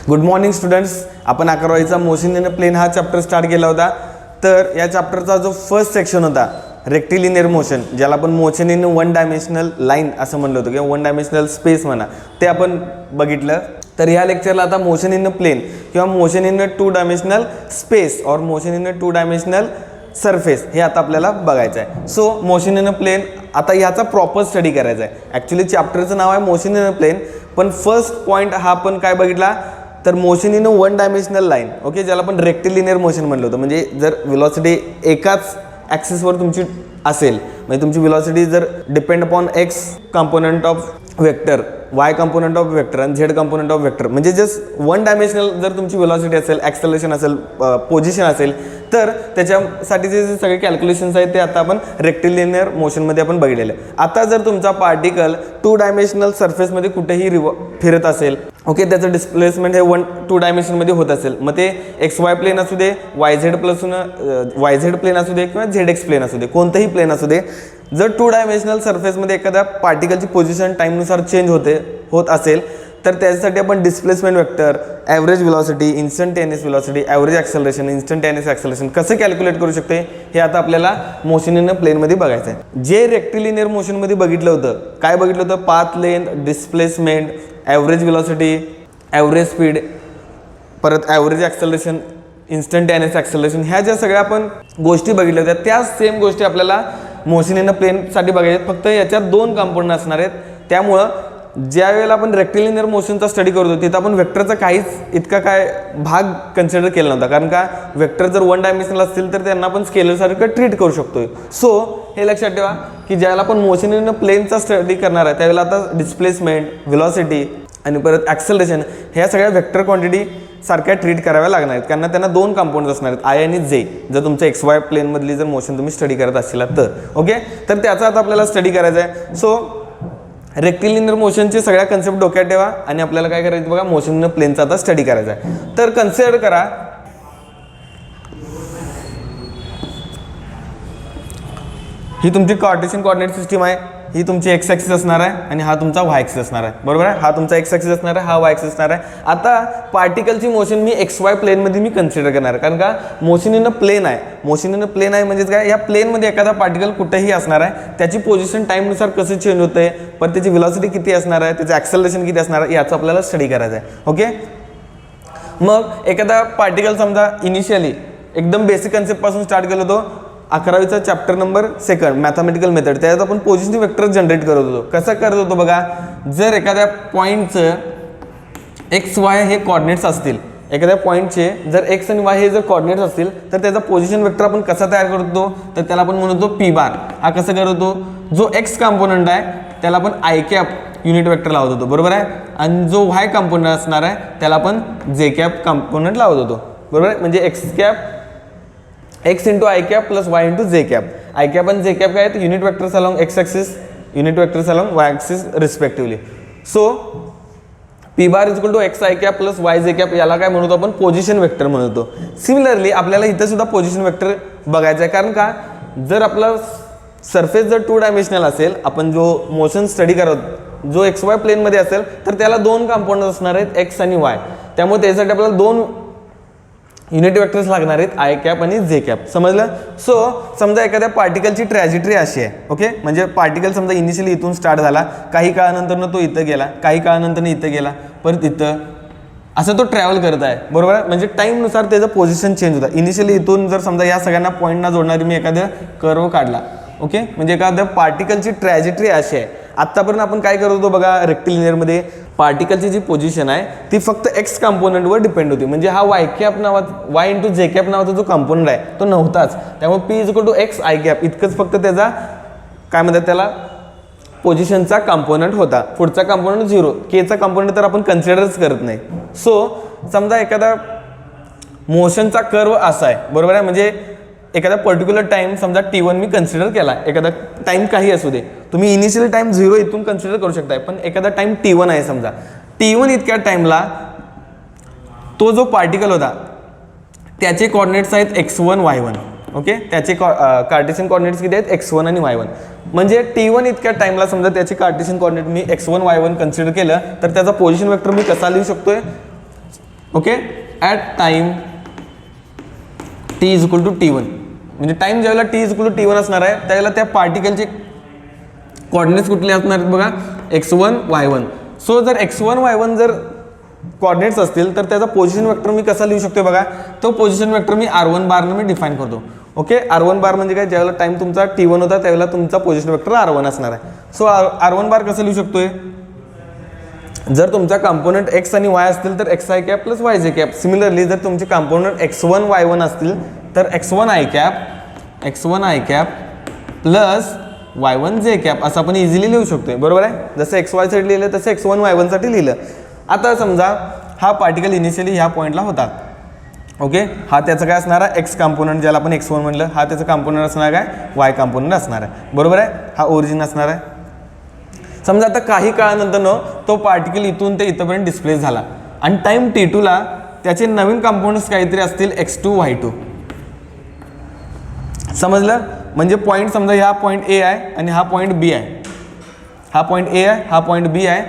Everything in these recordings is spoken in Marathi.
Good morning students. आपण 11वीचा मोशन इन अ प्लेन हा चॅप्टर स्टार्ट केला होता. तर या चॅप्टरचा जो फर्स्ट सेक्शन होता रेक्टिलिनियर मोशन, ज्याला आपण motion in one dimensional line असं म्हणलं होतं किंवा वन डायमेन्शनल स्पेस म्हणा, ते आपण बघितलं. तर ह्या लेक्चरला आता मोशन इन अ प्लेन किंवा motion in a two dimensional space or motion in a two dimensional surface हे आता आपल्याला बघायचं आहे. So motion in a plane आता ह्याचा प्रॉपर स्टडी करायचा आहे. ॲक्च्युली चॅप्टरचं नाव आहे मोशन इन अ प्लेन, पण फर्स्ट पॉईंट हा आपण काय बघितला तर motion in a one dimensional line, okay, ज्याला आपण रेक्टिलिनियर मोशन म्हणलं होतं. म्हणजे जर व्हेलॉसिटी एकाच ॲक्सिसवर तुमची असेल, म्हणजे तुमची व्हेलॉसिटी जर depend upon x component of vector, Y component of vector आणि झेड कंपोनंट ऑफ वेक्टर, म्हणजे जस्ट वन डायमेन्शनल जर तुमची व्हेलॉसिटी असेल, ॲक्सेलरेशन असेल, पोझिशन असेल, तर त्याच्यासाठीचे जे सगळे कॅल्क्युलेशन्स आहेत ते आता आपण रेक्टिलिनियर मोशनमध्ये आपण बघितलेले. आता जर तुमचा पार्टिकल टू डायमेन्शनल सरफेसमध्ये कुठेही फिरत असेल, ओके, त्याचं डिस्प्लेसमेंट हे टू डायमेन्शनमध्ये होत असेल, मग ते एक्स वाय प्लेन असू दे, वाय झेड प्लेन असू दे किंवा झेड एक्स प्लेन असू दे, कोणतंही प्लेन असू दे, जर टू डायमेन्शनल सरफेसमध्ये एखाद्या पार्टिकलची पोझिशन टाईमनुसार चेंज होत असेल तर त्याच्यासाठी आपण displacement vector, average velocity, instantaneous velocity, average acceleration, instantaneous acceleration कसं कॅल्क्युलेट करू शकते हे आता आपल्याला मोशन इन अ प्लेनमध्ये बघायचं आहे. जे रेक्टिलिनियर मोशनमध्ये बघितलं होतं, काय बघितलं होतं, path length, displacement, average velocity, average speed, परत ॲव्हरेज ॲक्सेलरेशन, इन्स्टंटेनियस ॲक्सेलरेशन, ह्या ज्या सगळ्या आपण गोष्टी बघितल्या होत्या त्याच सेम गोष्टी आपल्याला मोशन इन अ प्लेनसाठी बघायचे आहेत. फक्त याच्यात दोन कंपोनंट असणार आहेत. त्यामुळं ज्या वेळेला आपण रेक्टिलिनियर मोशनचा स्टडी करतो तिथं आपण वेक्टरचा काहीच इतका काय भाग कन्सिडर केला नव्हता, कारण का वेक्टर जर वन डायमेन्शनल असतील तर त्यांना आपण स्केलरसारखं ट्रीट करू शकतोय. सो हे लक्षात ठेवा की ज्यावेळेला आपण मोशन इन अ प्लेनचा स्टडी करणार आहे त्यावेळेला आता डिस्प्लेसमेंट, व्हेलॉसिटी आणि परत ॲक्सेलरेशन ह्या सगळ्या वेक्टर क्वांटिटी सारख्या ट्रीट कराव्या लागणार आहेत, कारण त्यांना दोन कंपाऊंड्स असणार आहेत, आय आणि जे, जर तुमचं एक्स वाय प्लेनमधली जर मोशन तुम्ही स्टडी करत असाल तर, ओके. तर त्याचा आता आपल्याला स्टडी करायचा आहे. सो रेक्टिलिनियर मोशनचे सगळ्या कन्सेप्ट डोक्यात ठेवा आणि आपल्याला काय करायचं बघा, मोशन इन प्लेनचा आता स्टडी करायचा आहे. तर कन्सिडर करा ही तुमची कार्टेशियन कोऑर्डिनेट सिस्टीम आहे, ही तुमची एक्स ॲक्सिस असणार आहे आणि हा तुमचा वाय ॲक्सिस असणार आहे, बरोबर आहे. हा तुमचा एक्स ॲक्सिस असणार आहे, हा वाय ॲक्सिस असणार आहे. आता पार्टिकलची मोशन मी एक्स वाय प्लेनमध्ये मी कन्सिडर करणार आहे, कारण का मोशन इन अ प्लेन आहे. मोशन इन अ प्लेन आहे म्हणजेच काय, या प्लेनमध्ये एखादा पार्टिकल कुठेही असणार आहे, त्याची पोझिशन टाईमनुसार कसं चेंज होते, पण त्याची व्हेलॉसिटी किती असणार आहे, त्याचं ॲक्सेलरेशन किती असणार आहे, याचं आपल्याला स्टडी करायचं आहे, ओके. मग एखादा पार्टिकल समजा इनिशियली एकदम बेसिक कन्सेप्टपासून स्टार्ट केलं होतो, 11वीचा चॅप्टर नंबर 2 मॅथमॅटिकल मेथड, त्याच्यात आपण पोझिशन वेक्टर जनरेट करत होतो. कसं करत होतो बघा, जर एखाद्या पॉईंटचं एक्स वाय हे कॉर्डिनेट्स असतील, एखाद्या पॉईंटचे जर एक्स आणि वाय हे जर कॉर्डिनेट्स असतील तर त्याचा पोझिशन वेक्टर आपण कसा तयार करतो, तर त्याला आपण म्हणतो पी बार. हा कसं करतो, जो एक्स कंपोनंट आहे त्याला आपण आय कॅप युनिट वेक्टर लावत होतो, बरोबर आहे, आणि जो वाय कंपोनंट असणार आहे त्याला आपण जे कॅप कंपोनंट लावत होतो, बरोबर आहे. म्हणजे x into i cap plus y into j cap. I cap आणि जे कॅप काय आहेत, unit vectors along x axis, unit vectors along y axis respectively. So p bar is equal to x i cap plus y j cap, याला काय म्हणतो आपण, पोझिशन वेक्टर म्हणतो. सिमिलरली आपल्याला इथं सुद्धा पोझिशन वेक्टर बघायचं आहे, कारण का जर आपला सरफेस जर टू डायमेन्शनल असेल, आपण जो मोशन स्टडी करत जो एक्स वाय प्लेनमध्ये असेल तर त्याला दोन कंपाऊंड असणार आहेत, एक्स आणि वाय. त्यामुळे त्यासाठी आपल्याला दोन युनिट वेक्टर्स लागणार आहेत, आय कॅप आणि जे कॅप, समजलं. सो समजा एखाद्या पार्टिकलची ट्रॅजेक्टरी अशी आहे, ओके, म्हणजे पार्टिकल समजा इनिशियली इथून स्टार्ट झाला, काही काळानंतरनं तो इथं गेला, काही काळानंतरनं इथं गेला, परत इथं, असं तो ट्रॅव्हल करत आहे, बरोबर आहे. म्हणजे टाईमनुसार त्याचं पोझिशन चेंज होतं. इनिशियली इथून जर समजा या सगळ्यांना पॉईंटना जोडणारी मी एखादं कर्व काढला, ओके, म्हणजे एखाद्या पार्टिकलची ट्रॅजेक्टरी अशी आहे. आत्तापर्यंत आपण काय करत होतो बघा, रेक्टिलिनियरमध्ये पार्टिकलची जी पोझिशन आहे ती फक्त एक्स कंपोनंटवर डिपेंड होती, म्हणजे हा वाय कॅप नावाचा, वाय इंटू जे कॅप नावाचा जो कंपोनंट आहे तो नव्हताच. त्यामुळे p is equal to x i cap इतकंच फक्त त्याचा काय म्हणतात त्याला पोझिशनचा कंपोनंट होता. पुढचा कंपोनंट 0, केचा कंपोनंट तर आपण कन्सिडरच करत नाही. सो समजा एखादा मोशनचा कर्व असा आहे, बरोबर आहे, म्हणजे एखादा पर्टिक्युलर टाइम समजा T1 मी कन्सिडर केला, एखादा टाइम काही असू दे, तुम्ही इनिशियल टाइम 0 इथून कन्सिडर करू शकताय, पण एखादा टाइम T1 आहे समजा, T1 इतक्या टाइमला तो जो पार्टिकल होता त्याचे कोऑर्डिनेट्स आहेत x1 y1, ओके, त्याचे कार्टेशियन कोऑर्डिनेट्स किती आहेत, x1 आणि y1. म्हणजे T1 इतक्या टाइमला समजा त्याचे कार्टेशियन कोऑर्डिनेट मी x1 y1 कन्सिडर केलं तर त्याचा पोझिशन वेक्टर मी कसा लिहू शकतोय, okay, at time t is equal to T1, म्हणजे टाईम ज्यावेळेला T is equal to T1 असणार आहे त्यावेळेला त्या पार्टिकलचे कॉर्डिनेट्स कुठले असणार आहेत बघा, x1 y1. सो जर x1 y1 जर कॉर्डिनेट्स असतील तर त्याचा पोझिशन वेक्टर मी कसा लिहू शकतो बघा, तो पोझिशन वेक्टर मी r1 बारनं मी डिफाईन करतो. ओके, r1 बार म्हणजे काय, ज्यावेळेला टाइम तुमचा T1 होता त्यावेळेला तुमचा पोझिशन वेक्टर r1 असणार आहे. सो r1 बार कसं लिहू शकतोय, जर तुमचा कंपोनंट x आणि y असतील तर xi cap plus yj cap. Similarly जर तुमचे कंपोनंट x1 y1 असतील तर x1 i cap plus y1 j cap असं आपण इझिली लिहू शकतोय. बरोबर आहे, जसं xy साठी लिहिलं तसं x1 y1 साठी लिहिलं. आता समजा हा पार्टिकल इनिशियली ह्या पॉईंटला होता. ओके, हा त्याचं काय असणार आहे, एक्स कंपोनंट ज्याला आपण x1 म्हणलं, हा त्याचं कंपोनंट असणार काय, y कंपोनंट असणार आहे. बरोबर आहे, हा ओरिजिन असणार आहे. समजा आता काही काळानंतर तो पार्टिकल इथून ते इथपर्यंत डिस्प्लेस झाला आणि टाइम T2ला त्याचे नवीन कंपोनंट्स काहीतरी असतील x2 y2. समजलं, म्हणजे पॉईंट समजा हा पॉईंट A आहे आणि हा पॉईंट B आहे, हा पॉईंट A आहे, हा पॉईंट B आहे.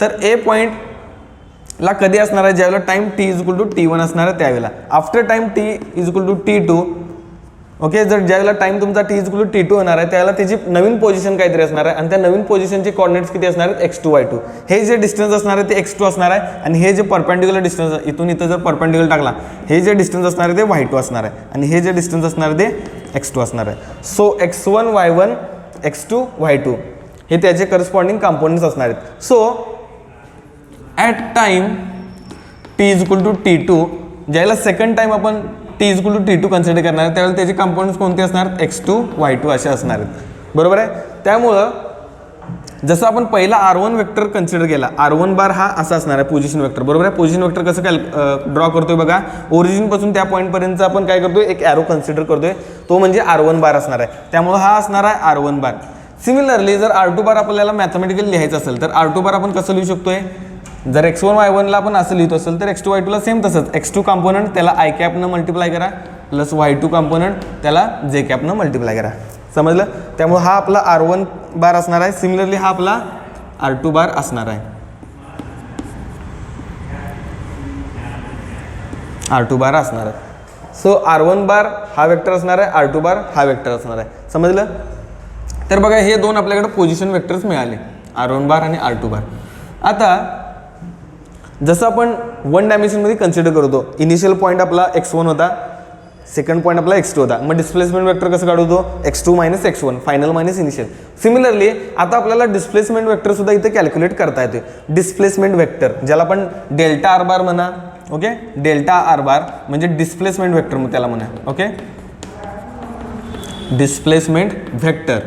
तर A पॉईंटला कधी असणार आहे, ज्यावेळेला time T is equal to T1 असणार आहे त्यावेळेला. After time T is equal to T2, okay, जर ज्यावेळेला टाइम तुमचा T is equal to T2 होणार आहे त्यावेळेला त्याची नवीन पोझिशन काहीतरी असणार आहे आणि त्या नवीन पोझिशनचे कॉर्डिनेट्स किती असणार आहेत, x2 y2. हे जे डिस्टन्स असणार आहे ते x2 असणार आहे आणि हे जे परपेंडिक्युलर डिस्टन्स इथून इथं जर परपेंडिक्युलर टाकला, हे जे डिस्टन्स असणार आहे ते y2 असणार आहे आणि हे जे डिस्टन्स असणार आहे ते x2 असणार आहे. So x1 y1 x2 y2 हे त्याचे करस्पॉन्डिंग कंपोनंट्स असणार आहेत. So at time T is equal to T2, ज्यावेळेला सेकंड टाइम आपण T is equal to T2 consider करणार आहे त्यावेळेला त्याचे कंपोनंट्स कोणते असणार, x2 y2 असे असणार आहेत. बरोबर आहे, त्यामुळं जसं आपण पहिला r1 वेक्टर कन्सिडर केला, r1 बार हा असा असणार आहे पोझिशन वेक्टर. बरोबर आहे, पोझिशन वेक्टर कसं ड्रॉ करतोय बघा, ओरिजिनपासून त्या पॉईंटपर्यंत आपण काय करतोय, एक ॲरो कन्सिडर करतोय, तो म्हणजे r1 बार असणार आहे. त्यामुळं हा असणार आहे r1 बार. सिमिलरली जर r2 बार आपल्याला मॅथमॅटिकली लिहायचं असेल तर r2 बार आपण कसं लिहू शकतोय, जर x1 y1ला आपण असं लिहितो असेल तर x2 y2ला सेम तसंच, x2 कंपोनंट त्याला i कॅपनं मल्टिप्लाय करा प्लस y2 कंपोनंट त्याला j कॅपनं मल्टिप्लाय करा. समजलं, त्यामुळे हा आपला r1 बार असणार आहे. सिमिलरली हा आपला r2 बार असणार आहे, r2 बार असणार आहे. सो r1 बार हा वेक्टर असणार आहे, r2 बार हा वेक्टर असणार आहे. समजलं, तर बघा हे दोन आपल्याकडे पोझिशन वेक्टर्स मिळाले, r1 बार आणि r2 बार. आता जसं आपण वन डायमेन्शनमध्ये कन्सिडर करतो, इनिशियल पॉईंट आपला x1 होता, सेकंड पॉईंट आपला x2 होता, मग डिस्प्लेसमेंट वेक्टर कसं काढतो, x2 minus x1, final minus initial. Similarly आता आपल्याला डिस्प्लेसमेंट वेक्टर सुद्धा इथे कॅल्क्युलेट करता येते. डिस्प्लेसमेंट वेक्टर ज्याला आपण डेल्टा आर बार म्हणा, ओके, डेल्टा आर बार म्हणजे डिस्प्लेसमेंट वेक्टर मग त्याला म्हणा. Okay, displacement vector,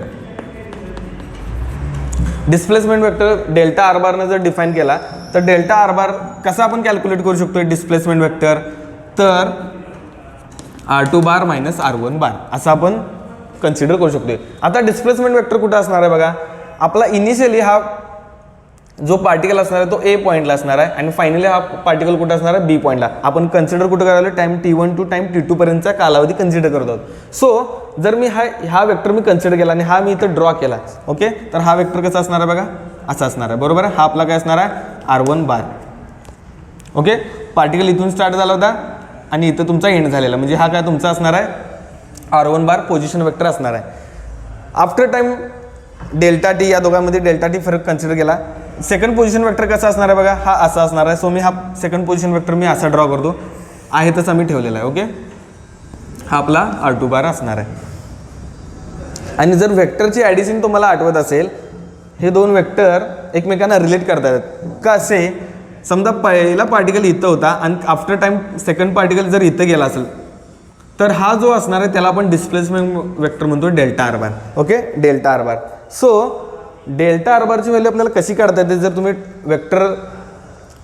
displacement vector delta r बारने जर डिफाईन केला तर डेल्टा आर बार कसा आपण कॅल्क्युलेट करू शकतो डिस्प्लेसमेंट वेक्टर, तर r2 बार मायनस r1 बार असं आपण कन्सिडर करू शकतो. आता डिस्प्लेसमेंट वेक्टर कुठं असणार आहे बघा, आपला इनिशियली हा जो पार्टिकल असणार आहे तो A पॉईंटला असणार आहे आणि फायनली हा पार्टिकल कुठं असणार आहे, B पॉईंटला. आपण कन्सिडर कुठं करायला, time T1 to time T2 पर्यंतचा कालावधी कन्सिडर करत आहोत. सो जर मी हा वेक्टर मी कन्सिडर केला आणि हा मी इथं ड्रॉ केला, ओके, तर हा वेक्टर कसा असणार आहे बघा, असा असणार आहे. बरोबर आहे, हा आपला काय असणार आहे, r1 बार. ओके, पार्टिकल इथून स्टार्ट झाला होता आणि इथं तुमचा एंड झालेला, म्हणजे हा काय तुमचा असणार आहे r1 बार पोझिशन वेक्टर असणार आहे. आफ्टर टाइम डेल्टा टी, या दोघांमध्ये डेल्टा टी फरक कन्सिडर केला. सेकंड पोझिशन वेक्टर कसा असणार आहे बघा, हा असा असणार आहे. सो मी हा सेकंड पोझिशन वेक्टर मी असा ड्रॉ करतो, आहे तसा मी ठेवलेला आहे. ओके, हा आपला r2 बार असणार आहे. आणि जर वेक्टरची ॲडिशन तुम्हाला आठवत असेल, हे दोन वेक्टर एकमेकांना रिलेट करतात. का असे, समजा पहिला पार्टिकल इथं होता आणि आफ्टर टाइम सेकंड पार्टिकल जर इथं गेला असेल तर हा जो असणार आहे त्याला आपण डिस्प्लेसमेंट वेक्टर म्हणतो delta r bar. Okay, delta r bar. So delta r बारची व्हॅल्यू आपल्याला कशी काढता येते, जर तुम्ही वेक्टर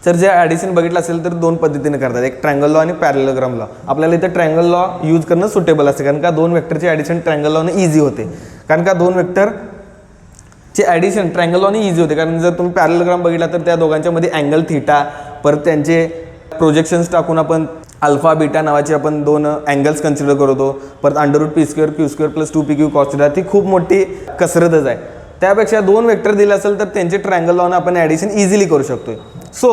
जर जे ॲडिशन बघितलं असेल तर दोन पद्धतीने करतात, एक ट्रँगल लॉ आणि पॅरलोग्राम लॉ. आपल्याला इथं ट्रँगल लॉ यूज करणं सुटेबल असते, कारण का दोन वेक्टरची ॲडिशन ट्रँगल लॉने इझी होते. कारण का दोन वेक्टरची ॲडिशन ट्रँगल लॉने इझी होते, कारण जर तुम्ही पॅरलोग्राम बघितला तर त्या दोघांच्या मध्ये अँगल थिटा, परत त्यांचे प्रोजेक्शन्स टाकून आपण अल्फा बीटा नावाचे आपण दोन अँगल्स कन्सिडर करतो. परत √p² q² + 2pq cos θ, ती खूप मोठी कसरतच आहे. त्यापेक्षा दोन वेक्टर दिले असेल तर त्यांचे ट्रँगल लॉने आपण ॲडिशन इझिली करू शकतोय. सो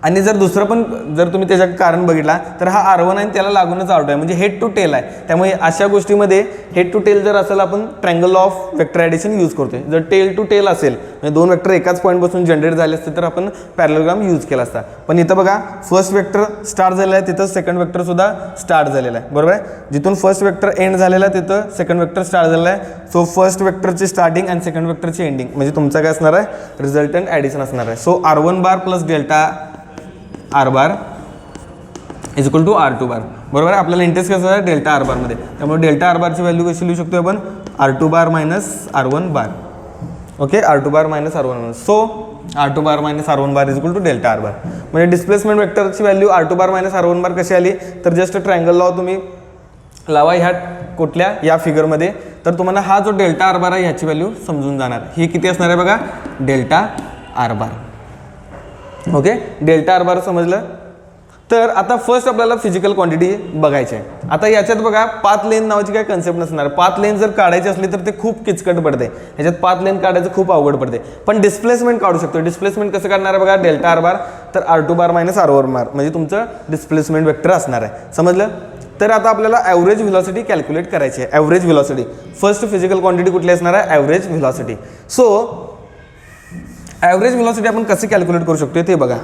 आणि जर दुसरं पण जर तुम्ही त्याचं कारण बघितला तर हा R1 आहे त्याला लागूनच R2 आहे, म्हणजे हेड टू टेल आहे. त्यामुळे अशा गोष्टीमध्ये हेड टू टेल जर असेल आपण triangle of vector addition use करतोय. जर टेल टू टेल असेल म्हणजे दोन वेक्टर एकाच पॉईंटपासून जनरेट झाले असते तर आपण पॅरललोग्राम यूज केला असता. पण इथं बघा फर्स्ट वेक्टर स्टार्ट झालेला आहे तिथं सेकंड वेक्टर सुद्धा स्टार्ट झालेला आहे, बरोबर आहे. जिथून फर्स्ट वेक्टर एंड झालेला आहे तिथं सेकंड वेक्टर स्टार्ट झालेला आहे. सो फर्स्ट वेक्टरची स्टार्टिंग आणि सेकंड वेक्टरची एंडिंग म्हणजे तुमचा काय असणार आहे रिझल्टंट ॲडिशन असणार आहे. So R1 bar plus delta R bar is equal to R2 bar, बरोबर आहे. आपल्याला इंटरेस्ट कसं आहे डेल्टा R बारमध्ये, त्यामुळे डेल्टा R बारची व्हॅल्यू कशी लिहू शकतो आपण R2 bar minus R1 bar. Okay, R2 bar minus R1 so R2 bar minus R1 bar is equal to delta R bar. म्हणजे डिस्प्लेसमेंट वेक्टरची value R2 bar minus R1 बार कशी आली तर जस्ट ट्रायंगल लॉ तुम्ही लावा ह्या कुठल्या या फिगरमध्ये तर तुम्हाला हा जो डेल्टा R बार आहे ह्याची व्हॅल्यू समजून जाणार. ही किती असणार आहे बघा डेल्टा R बार. ओके, डेल्टा R बार समजलं. तर आता फर्स्ट आपल्याला फिजिकल क्वांटिटी बघायची आहे. आता याच्यात बघा पाथ लेन नावाची काय कन्सेप्ट नसणार. पाथ लेन जर काढायची असली तर ते खूप किचकट पडते, ह्याच्यात पाथ लेन काढायचं खूप अवघड पडते. पण डिस्प्लेसमेंट काढू शकतो. डिस्प्लेसमेंट कसं काढणार आहे बघा डेल्टा R बार तर R2 बार मायनस R1 बार म्हणजे तुमचं डिस्प्लेसमेंट वेक्टर असणार आहे, समजलं. तर आता आपल्याला ॲव्हरेज व्हेलॉसिटी कॅल्क्युलेट करायची आहे. Average velocity first physical quantity कुठली असणार आहे average velocity. So average velocity आपण कसे कॅल्क्युलेट करू शकतो ते बघा.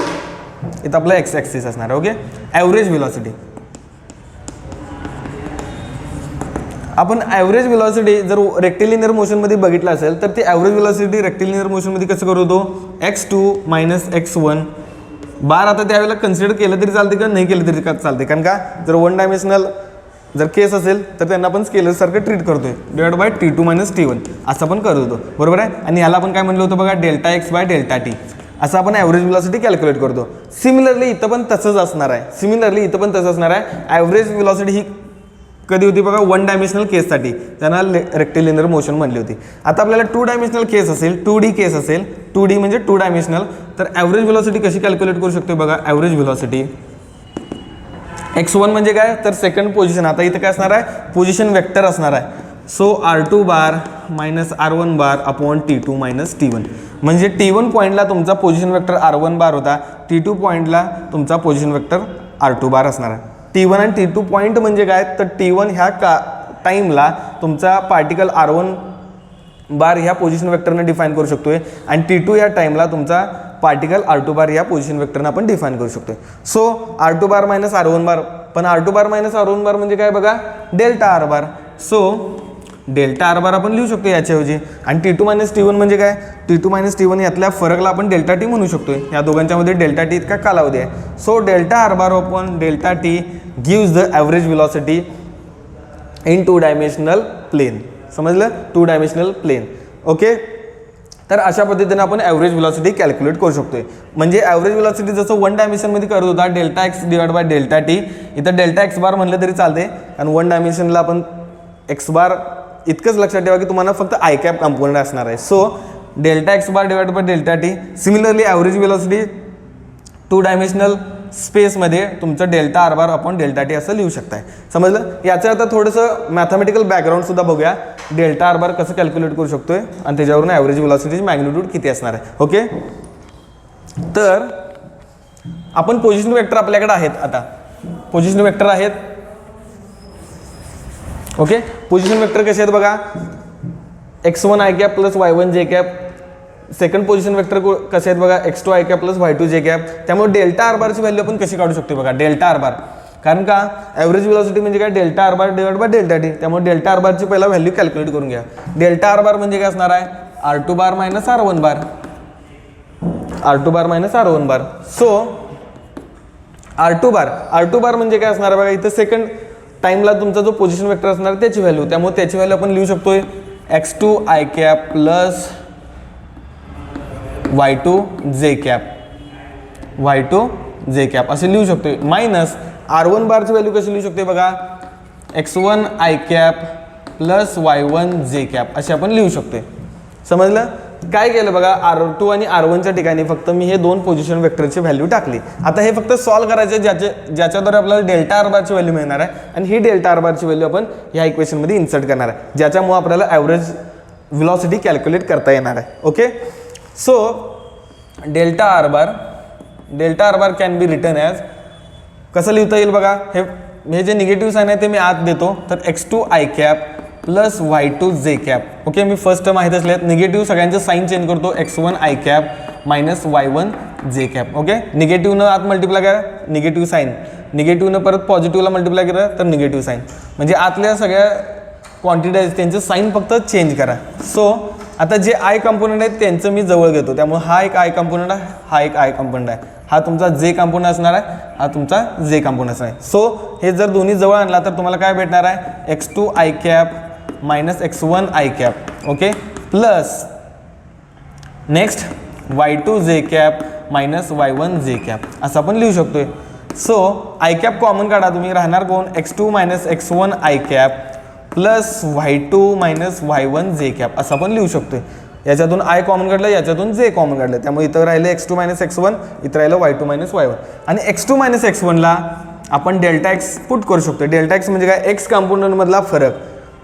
इथं आपला एक्स ॲक्सिस असणार आहे. ओके, ॲव्हरेज व्हेलॉसिटी आपण ॲव्हरेज व्हेलॉसिटी जर रेक्टिलिनियर मोशनमध्ये बघितलं असेल तर ती ॲव्हरेज व्हेलॉसिटी रेक्टिलिनियर मोशनमध्ये कसं करतो x2 मायनस x1 बार. आता त्यावेळेला कन्सिडर केलं तरी चालते का नाही केलं तरी चालते, कारण का जर वन डायमेन्शनल जर केस असेल तर त्यांना आपण स्केलरसारखं ट्रीट करतोय divide by T2 minus T1 असं आपण करत होतो, बरोबर आहे. आणि याला आपण काय म्हणलं होतं बघा delta x by delta T असं आपण ॲव्हरेज व्हेलॉसिटी कॅल्क्युलेट करतो. सिमिलरली इथं पण तसंच असणार आहे. ॲव्हरेज व्हेलॉसिटी ही कधी होती बघा वन डायमेन्शनल केससाठी, त्यांना रेक्टिलिनियर मोशन म्हणली होती. आता आपल्याला 2 डायमेन्शनल केस असेल 2D केस असेल 2D म्हणजे 2 डायमेन्शनल तर ॲव्हरेज व्हेलॉसिटी कशी कॅल्क्युलेट करू शकतो बघा. ॲव्हरेज व्हेलॉसिटी x1 म्हणजे काय तर सेकंड पोझिशन. आता इथं काय असणार आहे पोझिशन वेक्टर असणार आहे. So R2 bar minus R1 bar upon T2 minus T1 म्हणजे T1 पॉईंटला तुमचा पोझिशन वेक्टर R1 बार होता, T2 पॉईंटला तुमचा पोझिशन वेक्टर R2 बार असणार आहे. T1 आणि T2 पॉईंट म्हणजे काय तर T1 ह्या टाईमला तुमचा पार्टिकल R1 बार ह्या पोझिशन वेक्टरने डिफाईन करू शकतोय आणि T2 या टाईमला तुमचा पार्टिकल R2 बार या पोझिशन वेक्टरने आपण डिफाईन करू शकतोय. So R2 bar minus R1 बार, पण R2 बार मायनस R1 बार म्हणजे काय बघा डेल्टा R बार. सो डेल्टा R बार आपण लिहू शकतो याच्याऐवजी. आणि T2 मायनस T1 म्हणजे काय T2 मायनस T1 यातल्या फरकला आपण डेल्टा टी म्हणू शकतोय. या दोघांच्यामध्ये डेल्टा टी इतका कालावधी आहे. So delta R bar upon delta t gives the average velocity in 2 dimensional plane. समजलं, 2 डायमेन्शनल प्लेन. ओके, तर अशा पद्धतीने आपण ॲव्हरेज व्हेलॉसिटी कॅल्क्युलेट करू शकतोय. म्हणजे ॲव्हरेज व्हेलॉसिटी जसं वन डायमेन्शनमध्ये करत होता delta x divide by delta T, इथं डेल्टा एक्स बार म्हणलं तरी चालते कारण वन डायमेन्शनला आपण एक्स बार इतकंच लक्षात ठेवा की तुम्हाला फक्त आय कॅप कंपोनंट असणार आहे. So delta x bar divide by delta T. Similarly average velocity 2 dimensional स्पेसमध्ये तुमचं delta R bar upon delta T असं लिहू शकताय. समजलं. याचं आता थोडंसं मॅथमॅटिकल बॅकग्राऊंडसुद्धा बघूया. डेल्टा R बार कसं कॅल्क्युलेट करू शकतोय आणि त्याच्यावरून ॲव्हरेज व्हेलॉसिटीची मॅग्निट्यूड किती असणार आहे. ओके, तर आपण पोझिशन वेक्टर आपल्याकडे आहेत. आता पोझिशन वेक्टर आहेत. ओके, पोझिशन वेक्टर कसे आहेत बघा x1 i cap plus y1 j cap. Second position vector कसे आहेत बघा x2 i cap plus y2 j cap. त्यामुळे डेल्टा R बारची व्हॅल्यू आपण कशी काढू शकतो बघा डेल्टा R बार, कारण का ॲव्हरेज व्हेलॉसिटी म्हणजे काय delta R bar divide by delta T. त्यामुळे डेल्टा R बारची पहिला व्हॅल्यू कॅल्क्युलेट करून घ्या. डेल्टा R बार म्हणजे काय असणार आहे R2 बार मायनस R1 बार. R2 बार मायनस R1 बार. सो R2 बार म्हणजे काय असणार आहे बघा इथं सेकंड टाईमला तुमचा जो पोझिशन वेक्टर असणार त्याची व्हॅल्यू, त्यामुळे त्याची व्हॅल्यू आपण लिहू शकतोय x2 i cap plus y2 j cap असे लिहू शकतोय. मायनस R1 बारची व्हॅल्यू कशी लिहू शकतोय बघा x1 i cap plus y1 j cap असे आपण लिहू शकतोय. समजलं. काय केलं बघा R2 आणि R1च्या ठिकाणी फक्त मी हे 2 पोझिशन वेक्टरची व्हॅल्यू टाकली. आता हे फक्त सॉल्व्ह करायचे ज्याच्याद्वारे आपल्याला डेल्टा R बारची व्हॅल्यू मिळणार आहे आणि ही डेल्टा R बारची व्हॅल्यू आपण ह्या इक्वेशनमध्ये इन्सर्ट करणार आहे, ज्याच्यामुळे आपल्याला ॲव्हरेज व्हेलॉसिटी कॅल्क्युलेट करता येणार आहे. Okay, so delta R bar delta r bar can be written as, कसं लिहिता येईल बघा, हे जे निगेटिव्ह साईन आहे ते मी आत देतो, तर x2 i cap plus y2 j cap. Okay, मी फर्स्ट टर्म माहीत असल्यात निगेटिव्ह सगळ्यांचं साईन चेंज करतो, x1 i cap minus y1 j cap. Okay, निगेटिव्हनं आत मल्टिप्लाय करा, निगेटिव्ह साईन, निगेटिव्हनं परत पॉझिटिव्हला मल्टिप्लाय करा तर निगेटिव्ह साईन, म्हणजे आतल्या सगळ्या क्वांटिटी आहेत त्यांचं साईन फक्त चेंज करा. सो आता जे आय कंपोनंट आहेत त्यांचं मी जवळ घेतो, त्यामुळे हा एक आय कंपोनंट आहे, हा एक आय कंपोनंट आहे, हा तुमचा जे कंपोनंट असणार आहे, हा तुमचा जे कंपोनंट असणार आहे. सो हे जर दोन्ही जवळ आणला तर तुम्हाला काय भेटणार आहे, x2 i cap minus x1 i cap. Okay, plus next y2 j cap minus y1 j cap असं आपण लिहू शकतोय. सो आय कॅप कॉमन काढा तुम्ही, राहणार कोण, x2 minus x1 i cap plus y2 minus y1 j cap असं आपण लिहू शकतोय. याच्यातून आय कॉमन काढलं, याच्यातून जे कॉमन काढलं, त्यामुळे इथं राहिलं x2 मायनस x1, इथं राहिलं y2 मायनस y1. आणि x2 मायनस x1ला आपण डेल्टा एक्स पुट करू शकतो. डेल्टा एक्स म्हणजे काय, एक्स कंपोनंटमधला फरक.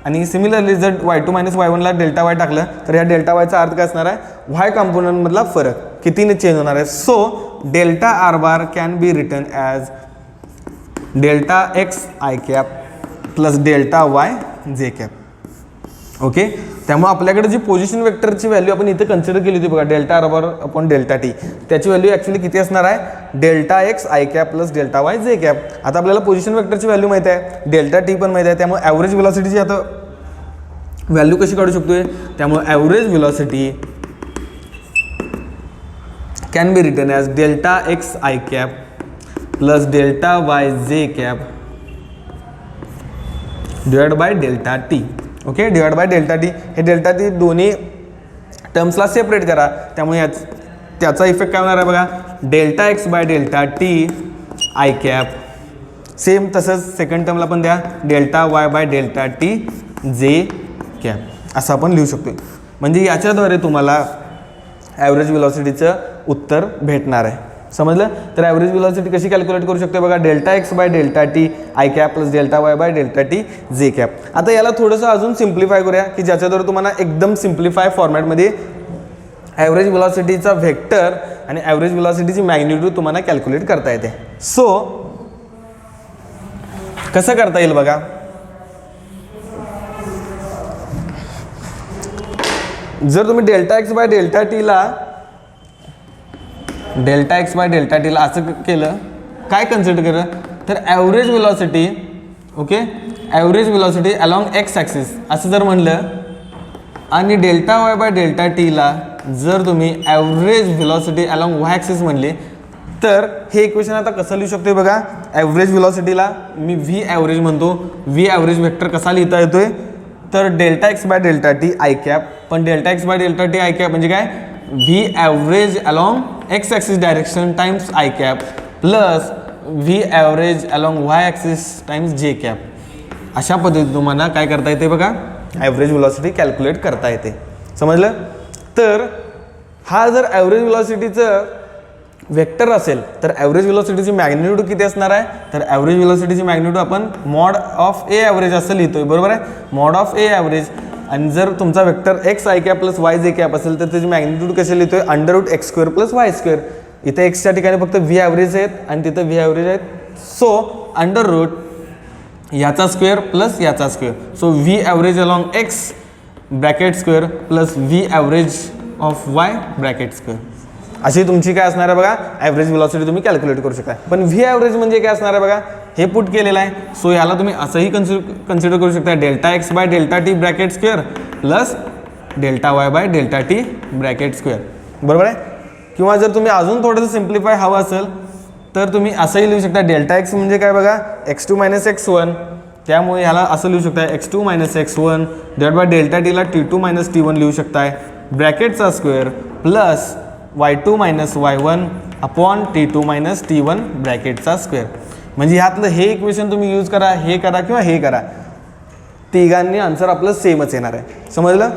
आणि सिमिलरली जर y2 मायनस y1ला डेल्टा वाय टाकलं तर या डेल्टा वायचा अर्थ काय असणार आहे, वाय कंपोनंटमधला फरक कितीने चेंज होणार आहे. So delta r bar can be written as delta x i cap plus delta y j cap. Okay, त्यामुळे आपल्याकडे जी पोझिशन वेक्टरची व्हॅल्यू आपण इथे कन्सिडर केली होती बघा, delta r bar upon delta t, त्याची व्हॅल्यू ॲक्च्युली किती असणार आहे, delta x i cap plus delta y j cap. आता आपल्याला पोझिशन वेक्टरची व्हॅल्यू माहिती आहे, डेल्टा टी पण माहिती आहे, त्यामुळे ॲव्हरेज व्हेलॉसिटीची आता व्हॅल्यू कशी काढू शकतोय, त्यामुळे average velocity can be written as delta x i cap plus delta y j cap divide by delta T. Okay, divide by delta T, हे डेल्टा टी दोन्ही टर्म्सला सेपरेट करा, त्यामुळे त्याचा इफेक्ट काय होणार आहे बघा, delta x by delta t i cap. Same तसंच सेकंड टर्मला पण द्या, delta y by delta T j cap असं आपण लिहू शकतो. म्हणजे याच्याद्वारे तुम्हाला ॲव्हरेज व्हेलॉसिटीचं उत्तर भेटणार आहे. समजलं, तर ॲव्हरेज व्हेलॉसिटी कशी कॅल्क्युलेट करू शकतो बघा, delta x by delta t i cap plus delta y by delta T j cap. आता याला थोडंसं अजून सिम्प्लिफाय करूया की ज्याच्याद्वारे तुम्हाला एकदम सिम्प्लिफाय फॉर्मॅटमध्ये ॲव्हरेज व्हेलॉसिटीचा व्हेक्टर आणि ॲव्हरेज व्हेलॉसिटीची मॅग्निट्यूड तुम्हाला कॅल्क्युलेट करता येते. सो कसं करता येईल बघा, जर तुम्ही डेल्टा एक्स बाय डेल्टा टीला असं केलं, काय कन्सिडर केलं तर average velocity, okay, average velocity along x axis असं जर म्हणलं, आणि डेल्टा वाय बाय डेल्टा टीला जर तुम्ही average velocity along y axis म्हणले, तर हे इक्वेशन आता कसं लिहू शकतो बघा, ॲव्हरेज व्हेलॉसिटीला मी व्ही ॲव्हरेज म्हणतो. व्ही ॲव्हरेज वेक्टर कसा लिहिता येतोय, तर delta x by delta t i cap, पण delta x by delta t i cap म्हणजे काय, v average along x axis direction times i cap plus v average along y axis times j cap. अशा पद्धतीने तुम्हाला काय करता येते बघा, ॲव्हरेज व्हेलॉसिटी कॅल्क्युलेट करता येते. समजलं, तर हा जर ॲव्हरेज व्हेलॉसिटीचं वेक्टर असेल तर ॲव्हरेज व्हेलॉसिटीची मॅग्निट्यूड किती असणार आहे, तर ॲव्हरेज व्हेलॉसिटीची मॅग्निट्यूड आपण मॉड ऑफ ए ॲव्हरेज असं लिहितोय, बरोबर आहे, मॉड ऑफ ए ॲव्हरेज. आणि जर तुमचा vector x i cap plus y j cap असेल तर त्याची मॅग्निट्यूड कशी लिहितोय, under root x square plus y square. इथे एक्सच्या ठिकाणी फक्त व्ही ॲव्हरेज आहेत आणि तिथं व्ही ॲव्हरेज आहेत. सो अंडर रूट याचा स्क्वेअर प्लस याचा square, so v average along x bracket square plus v average of y bracket square. अशी तुमची काय असणार आहे बघा, ॲव्हरेज व्हेलॉसिटी तुम्ही कॅल्क्युलेट करू शकता. पण व्ही ॲव्हरेज म्हणजे काय असणार आहे बघा, हे पुट केलेलं आहे. सो याला तुम्ही असंही कन्सिडर करू शकता, delta x by delta T bracket square plus delta y by delta T bracket square, बरोबर आहे. किंवा जर तुम्ही अजून थोडंसं सिम्प्लिफाय हवं असेल तर तुम्ही असंही लिहू शकता, डेल्टा एक्स म्हणजे काय बघा, x2 मायनस x1, त्यामुळे ह्याला असं लिहू शकता, x2 minus x1 divide by delta टीला t2 मायनस t1 लिहू शकताय, ब्रॅकेटचा square plus y2 minus y1 upon t2 minus t1 ब्रॅकेटचा स्क्वेअर. म्हणजे ह्यातलं हे इक्वेशन तुम्ही यूज करा, हे करा किंवा हे करा, तिघांनी आन्सर आपलं सेमच येणार आहे. समजलं,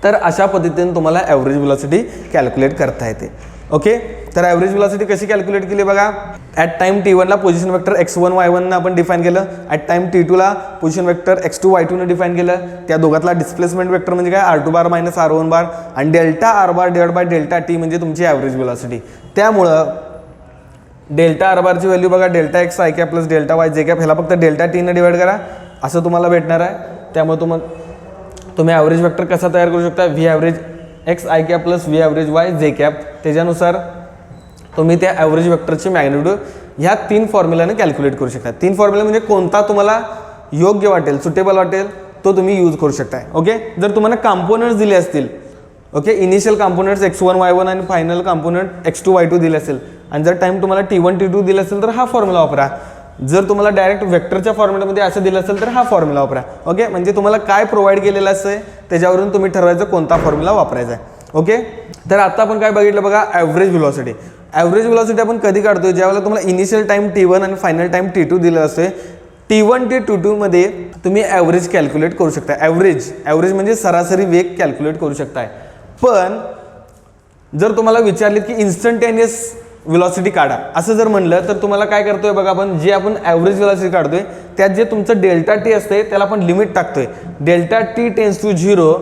तर अशा पद्धतीने तुम्हाला ॲव्हरेज व्हेलॉसिटी कॅल्क्युलेट करता येते. ओके, तर ॲव्हरेज व्हेलॉसिटी कशी कॅल्क्युलेट केली बघा, ॲट टाइम t1ला पोझिशन वेक्टर x1 y1 आपण डिफाईन केलं, ॲट टाइम t2ला position vector x2 y2 define केलं. त्या दोघातला डिस्प्लेसमेंट वेक्टर म्हणजे काय, r2 बार मायनस r1 बार, आणि delta r bar divide by delta t म्हणजे तुमची ॲव्हरेज व्हेलॉसिटी. त्यामुळं डेल्टा आर बारची व्हॅल्यू बघा, delta x i cap plus delta y j cap, ह्याला फक्त डेल्टा टीनं डिवाइड करा, असं तुम्हाला भेटणार आहे. त्यामुळे तुम्ही ॲव्हरेज वेक्टर कसा तयार करू शकता, V average x i cap plus v average Y j cap, त्याच्यानुसार तुम्ही त्या ॲव्हरेज वेक्टरची मॅग्निट्यूड ह्या 3 फॉर्म्युलाने कॅल्क्युलेट करू शकता. 3 फॉर्म्युला म्हणजे कोणता तुम्हाला योग्य वाटेल, सुटेबल वाटेल तो तुम्ही यूज करू शकता. ओके, जर तुम्हाला कॉम्पोनंट्स दिले असतील, okay, initial components x1 y1 आणि फायनल कॉम्पोनंट x2 y2 दिले असेल आणि जर टाइम तुम्हाला t1 t2 दिला असेल तर हा फॉर्म्युला वापरा. जर तुम्हाला डायरेक्ट वेक्टरच्या फॉर्म्युलामध्ये असं दिलं असेल तर हा फॉर्म्युला वापरा. ओके, म्हणजे तुम्हाला काय प्रोव्हाइड केलेलं असेल त्याच्यावरून तुम्ही ठरवायचं कोणता फॉर्म्युला वापरायचा आहे. ओके, तर आता आपण काय बघितलं बघा, ॲव्हरेज व्हेलॉसिटी. ॲव्हरेज व्हेलॉसिटी आपण कधी काढतोय, ज्यावेळेला तुम्हाला इनिशियल टाइम t1 आणि फायनल टाइम t2 दिलं असते. t1 ते t2 मध्ये तुम्ही ॲव्हरेज कॅल्क्युलेट करू शकता. ॲव्हरेज म्हणजे सरासरी वेग कॅल्क्युलेट करू शकताय. पण जर तुम्हाला विचारले की इन्स्टंटेनियस व्हेलॉसिटी काढा असं जर म्हणलं तर तुम्हाला काय करतोय बघा, आपण जे आपण ॲव्हरेज व्हेलॉसिटी काढतोय त्यात जे तुमचं डेल्टा टी असते त्याला आपण लिमिट टाकतोय. डेल्टा टी टेन्स टू 0,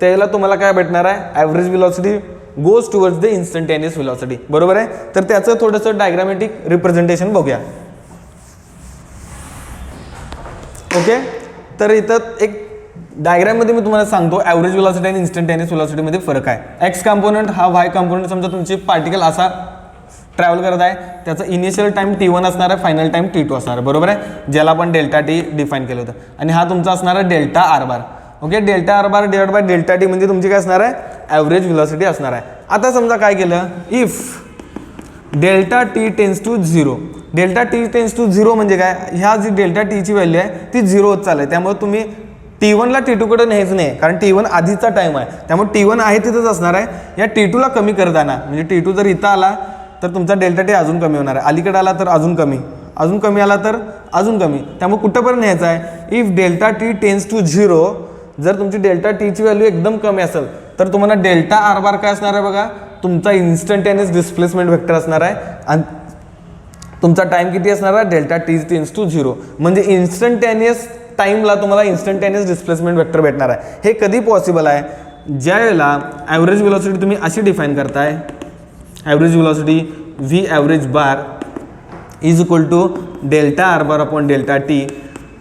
त्याला तुम्हाला काय भेटणार आहे, average velocity goes towards the instantaneous velocity. बरोबर आहे. तर त्याचं थोडंसं डायग्रामॅटिक रिप्रेझेंटेशन बघूया. ओके, तर इथं एक डायग्राममध्ये मी तुम्हाला सांगतो ॲव्हरेज व्हेलॉसिटी आणि इन्स्टंटेनियस व्हेलॉसिटीमध्ये फरक आहे. एक्स कॉम्पोनंट हा वाय कॉम्पोनंट, समजा तुमची पार्टिकल असा ट्रॅव्हल करत आहे, त्याचा इनिशियल टाइम t1 असणार आहे, फायनल टाइम t2 असणार आहे. बरोबर आहे, ज्याला आपण डेल्टा टी डिफाईन केलं होतं. आणि हा तुमचा असणार आहे delta r bar. Okay, delta r bar divide by delta t म्हणजे तुमची काय असणार आहे, ॲव्हरेज व्हेलॉसिटी असणार आहे. आता समजा काय केलं, if delta t tends to 0, delta t tends to 0 म्हणजे काय, ह्या जी डेल्टा टीची व्हॅल्यू आहे ती 0 होत चालली. त्यामुळे तुम्ही t1 ला t2 कडे न्यायचं नाही, कारण t1 आधीचा टाइम आहे. त्यामुळे t1 आहे तिथंच असणार आहे. या t2 ला कमी करताना, म्हणजे t2 जर इथं आला तर तुमचा डेल्टा टी अजून कमी होणार आहे, अलीकडे आला तर अजून कमी, अजून कमी आला तर अजून कमी. त्यामुळे कुठंपर्यंत न्यायचं आहे, if delta t tends to 0, जर तुमची डेल्टा टीची व्हॅल्यू एकदम कमी असेल तर तुम्हाला डेल्टा आर बार काय असणार आहे बघा, तुमचा इन्स्टंटेनियस डिस्प्लेसमेंट वेक्टर असणार आहे. आणि तुमचा टाइम किती असणार आहे, डेल्टा टी टेन्स टू 0, म्हणजे इन्स्टंटेनियस टाइमला तुम्हाला इन्स्टंटेनियस डिस्प्लेसमेंट वेक्टर भेटणार आहे. हे कधी पॉसिबल आहे, ज्या वेळेला ॲव्हरेज व्हेलॉसिटी तुम्ही अशी डिफाईन करताय, average velocity v average bar is equal to delta r bar upon delta t.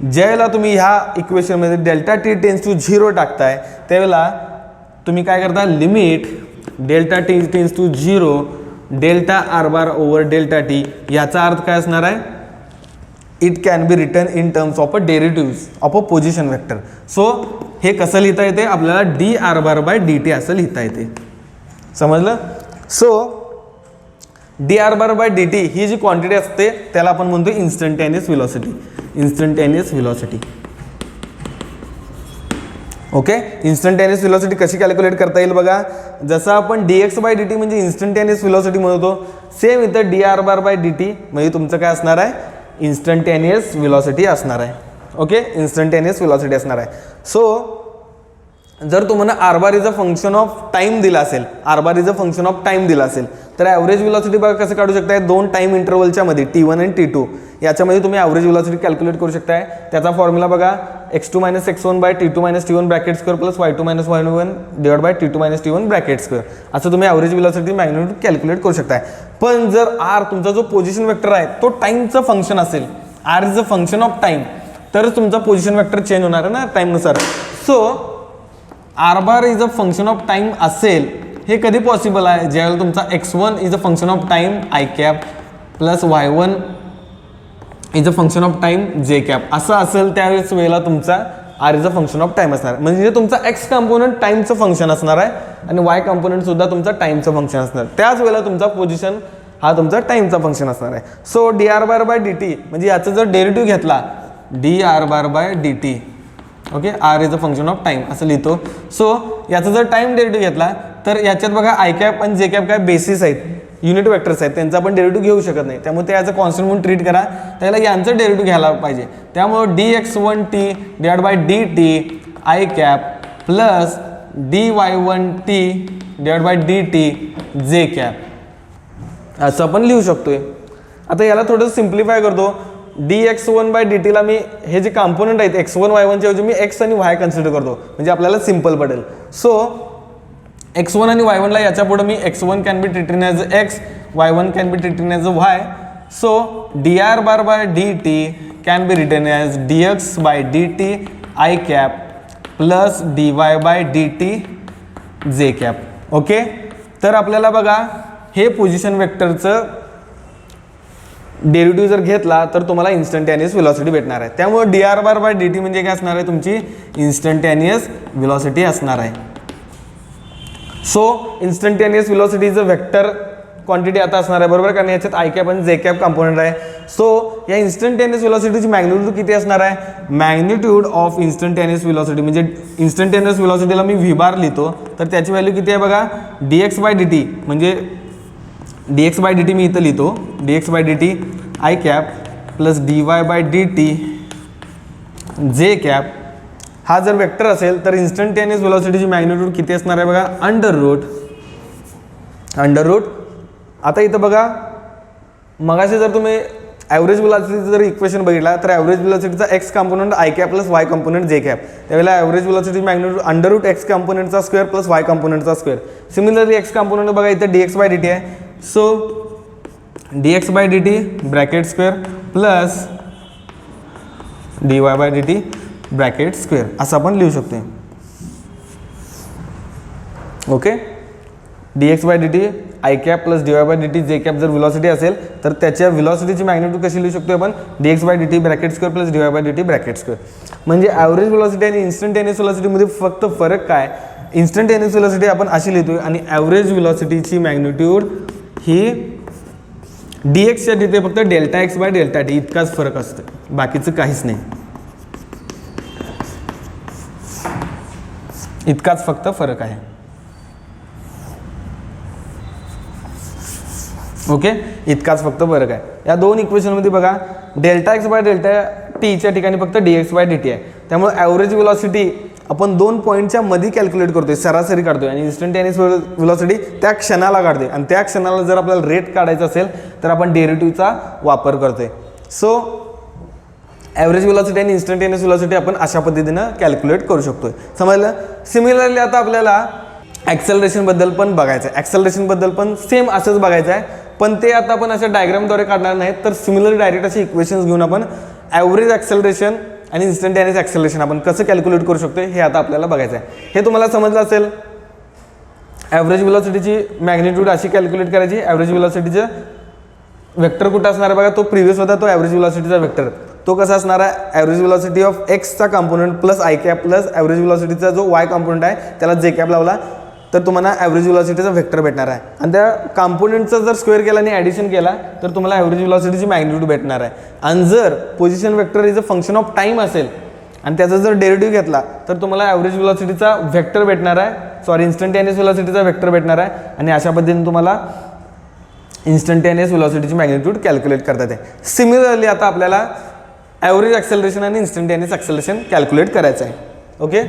ज्यावेळेला तुम्ही ह्या इक्वेशनमध्ये डेल्टा टी टेन्स टू 0 टाकताय त्यावेळेला तुम्ही काय करता, limit delta t tends to 0 delta r bar over delta t. याचा अर्थ काय असणार आहे, it can be written in terms of a derivatives of a position vector. So हे कसं लिहिता येते आपल्याला, d r bar by d t असं लिहिता येते. समजलं. So d r bar by d t ही जी क्वांटिटी असते त्याला आपण म्हणतो instantaneous velocity. Instantaneous velocity. Okay, instantaneous velocity कशी कॅल्क्युलेट करता येईल बघा, जसं आपण d x by d t म्हणजे इन्स्टंटेनियस व्हेलॉसिटी म्हणतो, सेम इथं d r bar by d t म्हणजे तुमचं काय असणार आहे, इन्स्टंटेनियस व्हेलॉसिटी असणार आहे. ओके, इन्स्टंटेनियस व्हेलॉसिटी असणार आहे. सो जर तुम्हाला r bar is a function of time दिला असेल, r bar is a function of time दिला असेल तर ॲव्हरेज व्हेलॉसिटी बघा कसं काढू शकताय, 2 टाइम इंटरवलच्या मध्ये t1 आणि t2 याच्यामध्ये तुम्ही ॲव्हरेज व्हेलॉसिटी कॅल्क्युलेट करू शकताय. त्याचा फॉर्म्युला बघा, x2 minus x1 by t2 minus t1 bracket square plus y2 minus y1 divide by t2 minus t1 bracket square. असं तुम्ही ॲव्हरेज व्हेलॉसिटी मॅग्निट्यूड कॅल्क्युलेट करू शकताय. पण जर आर तुमचा जो पोझिशन वेक्टर आहे तो टाइमचं फंक्शन असेल, r is a function of time, तरच तुमचा पोझिशन वेक्टर चेंज होणार आहे ना टाइमनुसार. So r bar is a function of time असेल, हे कधी पॉसिबल आहे, ज्यावेळेला तुमचा x1 is a function of time i cap plus y1 is a function of time j cap असं असेल त्यावेळेस वेळेला तुमचा r is a function of time असणार. म्हणजे तुमचा एक्स कॉम्पोनंट टाइमचं फंक्शन असणार आहे आणि वाय कॉम्पोनंट सुद्धा तुमचा टाइमचं फंक्शन असणार. त्याच वेळेला तुमचा पोझिशन हा तुमचा टाइमचा फंक्शन असणार आहे. So d r bar by d t म्हणजे याचा जर डेरिव्हेटिव्ह घेतला, d r bar by d t, okay, r is a function of time असं लिहितो. सो याचा जर टाइम डेरिव्हेटिव्ह घेतला तर याच्यात बघा आय कॅप आणि जे कॅप काय बेसिस आहेत, युनिट वेक्टर्स आहेत, त्यांचा आपण डेरिव्हेटिव्ह घेऊ शकत नाही. त्यामुळे ते ॲज अ कॉन्स्टंट म्हणून ट्रीट करा, त्याला यांचं डेरिव्हेटिव्ह घ्यायला पाहिजे. त्यामुळे d x one t divide by d t i cap plus d y one t divide by d t j cap असं आपण लिहू शकतोय. आता याला थोडं सिम्प्लिफाय करतो. डी x1 बाय डी टीला मी हे जे कॉम्पोनंट आहेत x1 y1च्या ऐवजी मी x आणि y कन्सिडर करतो, म्हणजे आपल्याला सिम्पल पडेल. सो x1 आणि y1ला याच्या पुढे मी x1 can be treated as x, y1 can be treated as y, so dr bar by dt can be written as dx by dt I cap plus dy by dt j cap. Okay, तर आपल्याला बघा हे पोझिशन वेक्टरचं डेरिव्हेटिव्ह जर घेतला तर तुम्हाला इन्स्टंटेनियस व्हेलॉसिटी भेटणार आहे. त्यामुळे dr बार बाय dt म्हणजे काय असणार आहे, तुमची इन्स्टंटेनियस व्हेलॉसिटी असणार आहे. So instantaneous velocity is a vector quantity आता असणार आहे, बरोबर, कारण याच्यात आय कॅप आणि जे कॅप कंपोनंट आहे. सो या इन्स्टंटेनियस व्हेलॉसिटीची मॅग्निट्यूड किती असणार आहे, मॅग्निट्यूड ऑफ इन्स्टंटेनियस व्हेलॉसिटी म्हणजे इन्स्टंटेनियस व्हेलॉसिटीला मी व्ही बार लिहितो तर त्याची व्हॅल्यू किती आहे बघा, dx बाय dt म्हणजे dx बाय dt मी इथं लिहितो, dx by dt i cap plus dy by dt j cap. हा जर वेक्टर असेल तर इन्स्टंटेनियस व्हेलॉसिटीची मॅग्निट्यूड किती असणार आहे बघा, अंडर रूट. आता इथं बघा मगाशी जर तुम्ही ॲव्हरेज व्हेलॉसिटीचं जर इक्वेशन बघितला तर ॲव्हरेज व्हेलॉसिटीचा x component i cap plus y component j cap, त्यावेळेला average velocity magnitude under root x कंपोनंटचा स्क्वेअर प्लस वाय कंपोनंटचा स्क्वेअर. सिमिलरली एक्स कंपोनंट बघा इथं dx बाय dt आहे. So dx by dt bracket square plus dy by dt bracket square असं आपण लिहू शकतो. Okay, dx by dt i cap plus dy by dt j cap जर व्हेलॉसिटी असेल तर त्याच्या व्हेलॉसिटीची मॅग्निट्यूड कशी लिहू शकतो आपण, dx by dt bracket square plus dy by dt bracket square. म्हणजे ॲव्हरेज व्हेलॉसिटी आणि इन्स्टंटेनियस व्हेलॉसिटीमध्ये फक्त फरक काय, इन्स्टंटेनियस व्हेलॉसिटी आपण अशी लिहितोय आणि ॲव्हरेज व्हेलॉसिटीची मॅग्निट्यूड ही dxच्या तिथे फक्त delta x by delta T इतकाच फरक असतो, बाकीचं काहीच नाही, इतकाच फक्त फरक आहे. ओके, इतकाच फक्त फरक आहे. या दोन इक्वेशनमध्ये बघा डेल्टा एक्स बाय डेल्टा टीच्या ठिकाणी फक्त dx बाय dt आहे. त्यामुळे ॲव्हरेज व्हेलॉसिटी आपण दोन पॉईंटच्या मध्ये कॅल्क्युलेट करतोय, सरासरी काढतोय आणि इन्स्टंटेनियस व्हेलॉसिटी त्या क्षणाला काढतोय आणि त्या क्षणाला जर आपल्याला रेट काढायचा असेल तर आपण डेरिव्हेटिव्हचा वापर करतोय. सो ॲव्हरेज व्हेलॉसिटी आणि इन्स्टंटेनियस व्हेलॉसिटी आपण अशा पद्धतीनं कॅल्क्युलेट करू शकतोय. समजलं. सिमिलरली आता आपल्याला ॲक्सेलरेशनबद्दल पण बघायचं आहे, ॲक्सेलरेशनबद्दल पण सेम असंच बघायचं आहे, पण ते आता आपण अशा डायग्रामद्वारे काढणार नाहीत, तर सिमिलर डायरेक्ट असे इक्वेशन्स घेऊन आपण ॲव्हरेज ॲक्सेलरेशन आणि इन्स्टंटेनियस ॲक्सेलरेशन आपण कसं कॅल्क्युलेट करू शकतो हे आता आपल्याला बघायचं आहे. हे तुम्हाला समजलं असेल. ॲव्हरेज व्हेलॉसिटीची मॅग्निट्यूड अशी कॅल्क्युलेट करायची, ॲव्हरेज व्हेलॉसिटीचं वेक्टर कुठं असणार आहे बघा, तो प्रिव्हियस होता तो ॲव्हरेज व्हेलॉसिटीचा वेक्टर, तो कसा असणार आहे, ॲव्हरेज व्हेलॉसिटी ऑफ एक्सचा component plus i cap plus average व्हेलॉसिटीचा जो वाय कंपोनंट आहे त्याला जे कॅप लावला तर तुम्हाला ॲव्हरेज व्हेलॉसिटीचा वेक्टर भेटणार आहे आणि त्या कंपोनंटचा जर स्क्वेअर केला आणि ॲडिशन केला तर तुम्हाला ॲव्हरेज व्हेलॉसिटीची मॅग्निट्यूड भेटणार आहे. आणि जर position vector is a function of time असेल आणि त्याचा जर डेरिव्हेटिव्ह घेतला तर तुम्हाला ॲव्हरेज व्हेलॉसिटीचा वेक्टर भेटणार आहे, सॉरी इन्स्टंटेनियस व्हेलॉसिटीचा वेक्टर भेटणार आहे आणि अशा पद्धतीने तुम्हाला इन्स्टंटेनियस व्हेलॉसिटीची मॅग्निट्यूड कॅल्क्युलेट करता येते. सिमिलरली आता आपल्याला ॲव्हरेज ॲक्सेलरेशन आणि इन्स्टंटेनियस ॲक्सेलरेशन कॅल्क्युलेट करायचं आहे. ओके,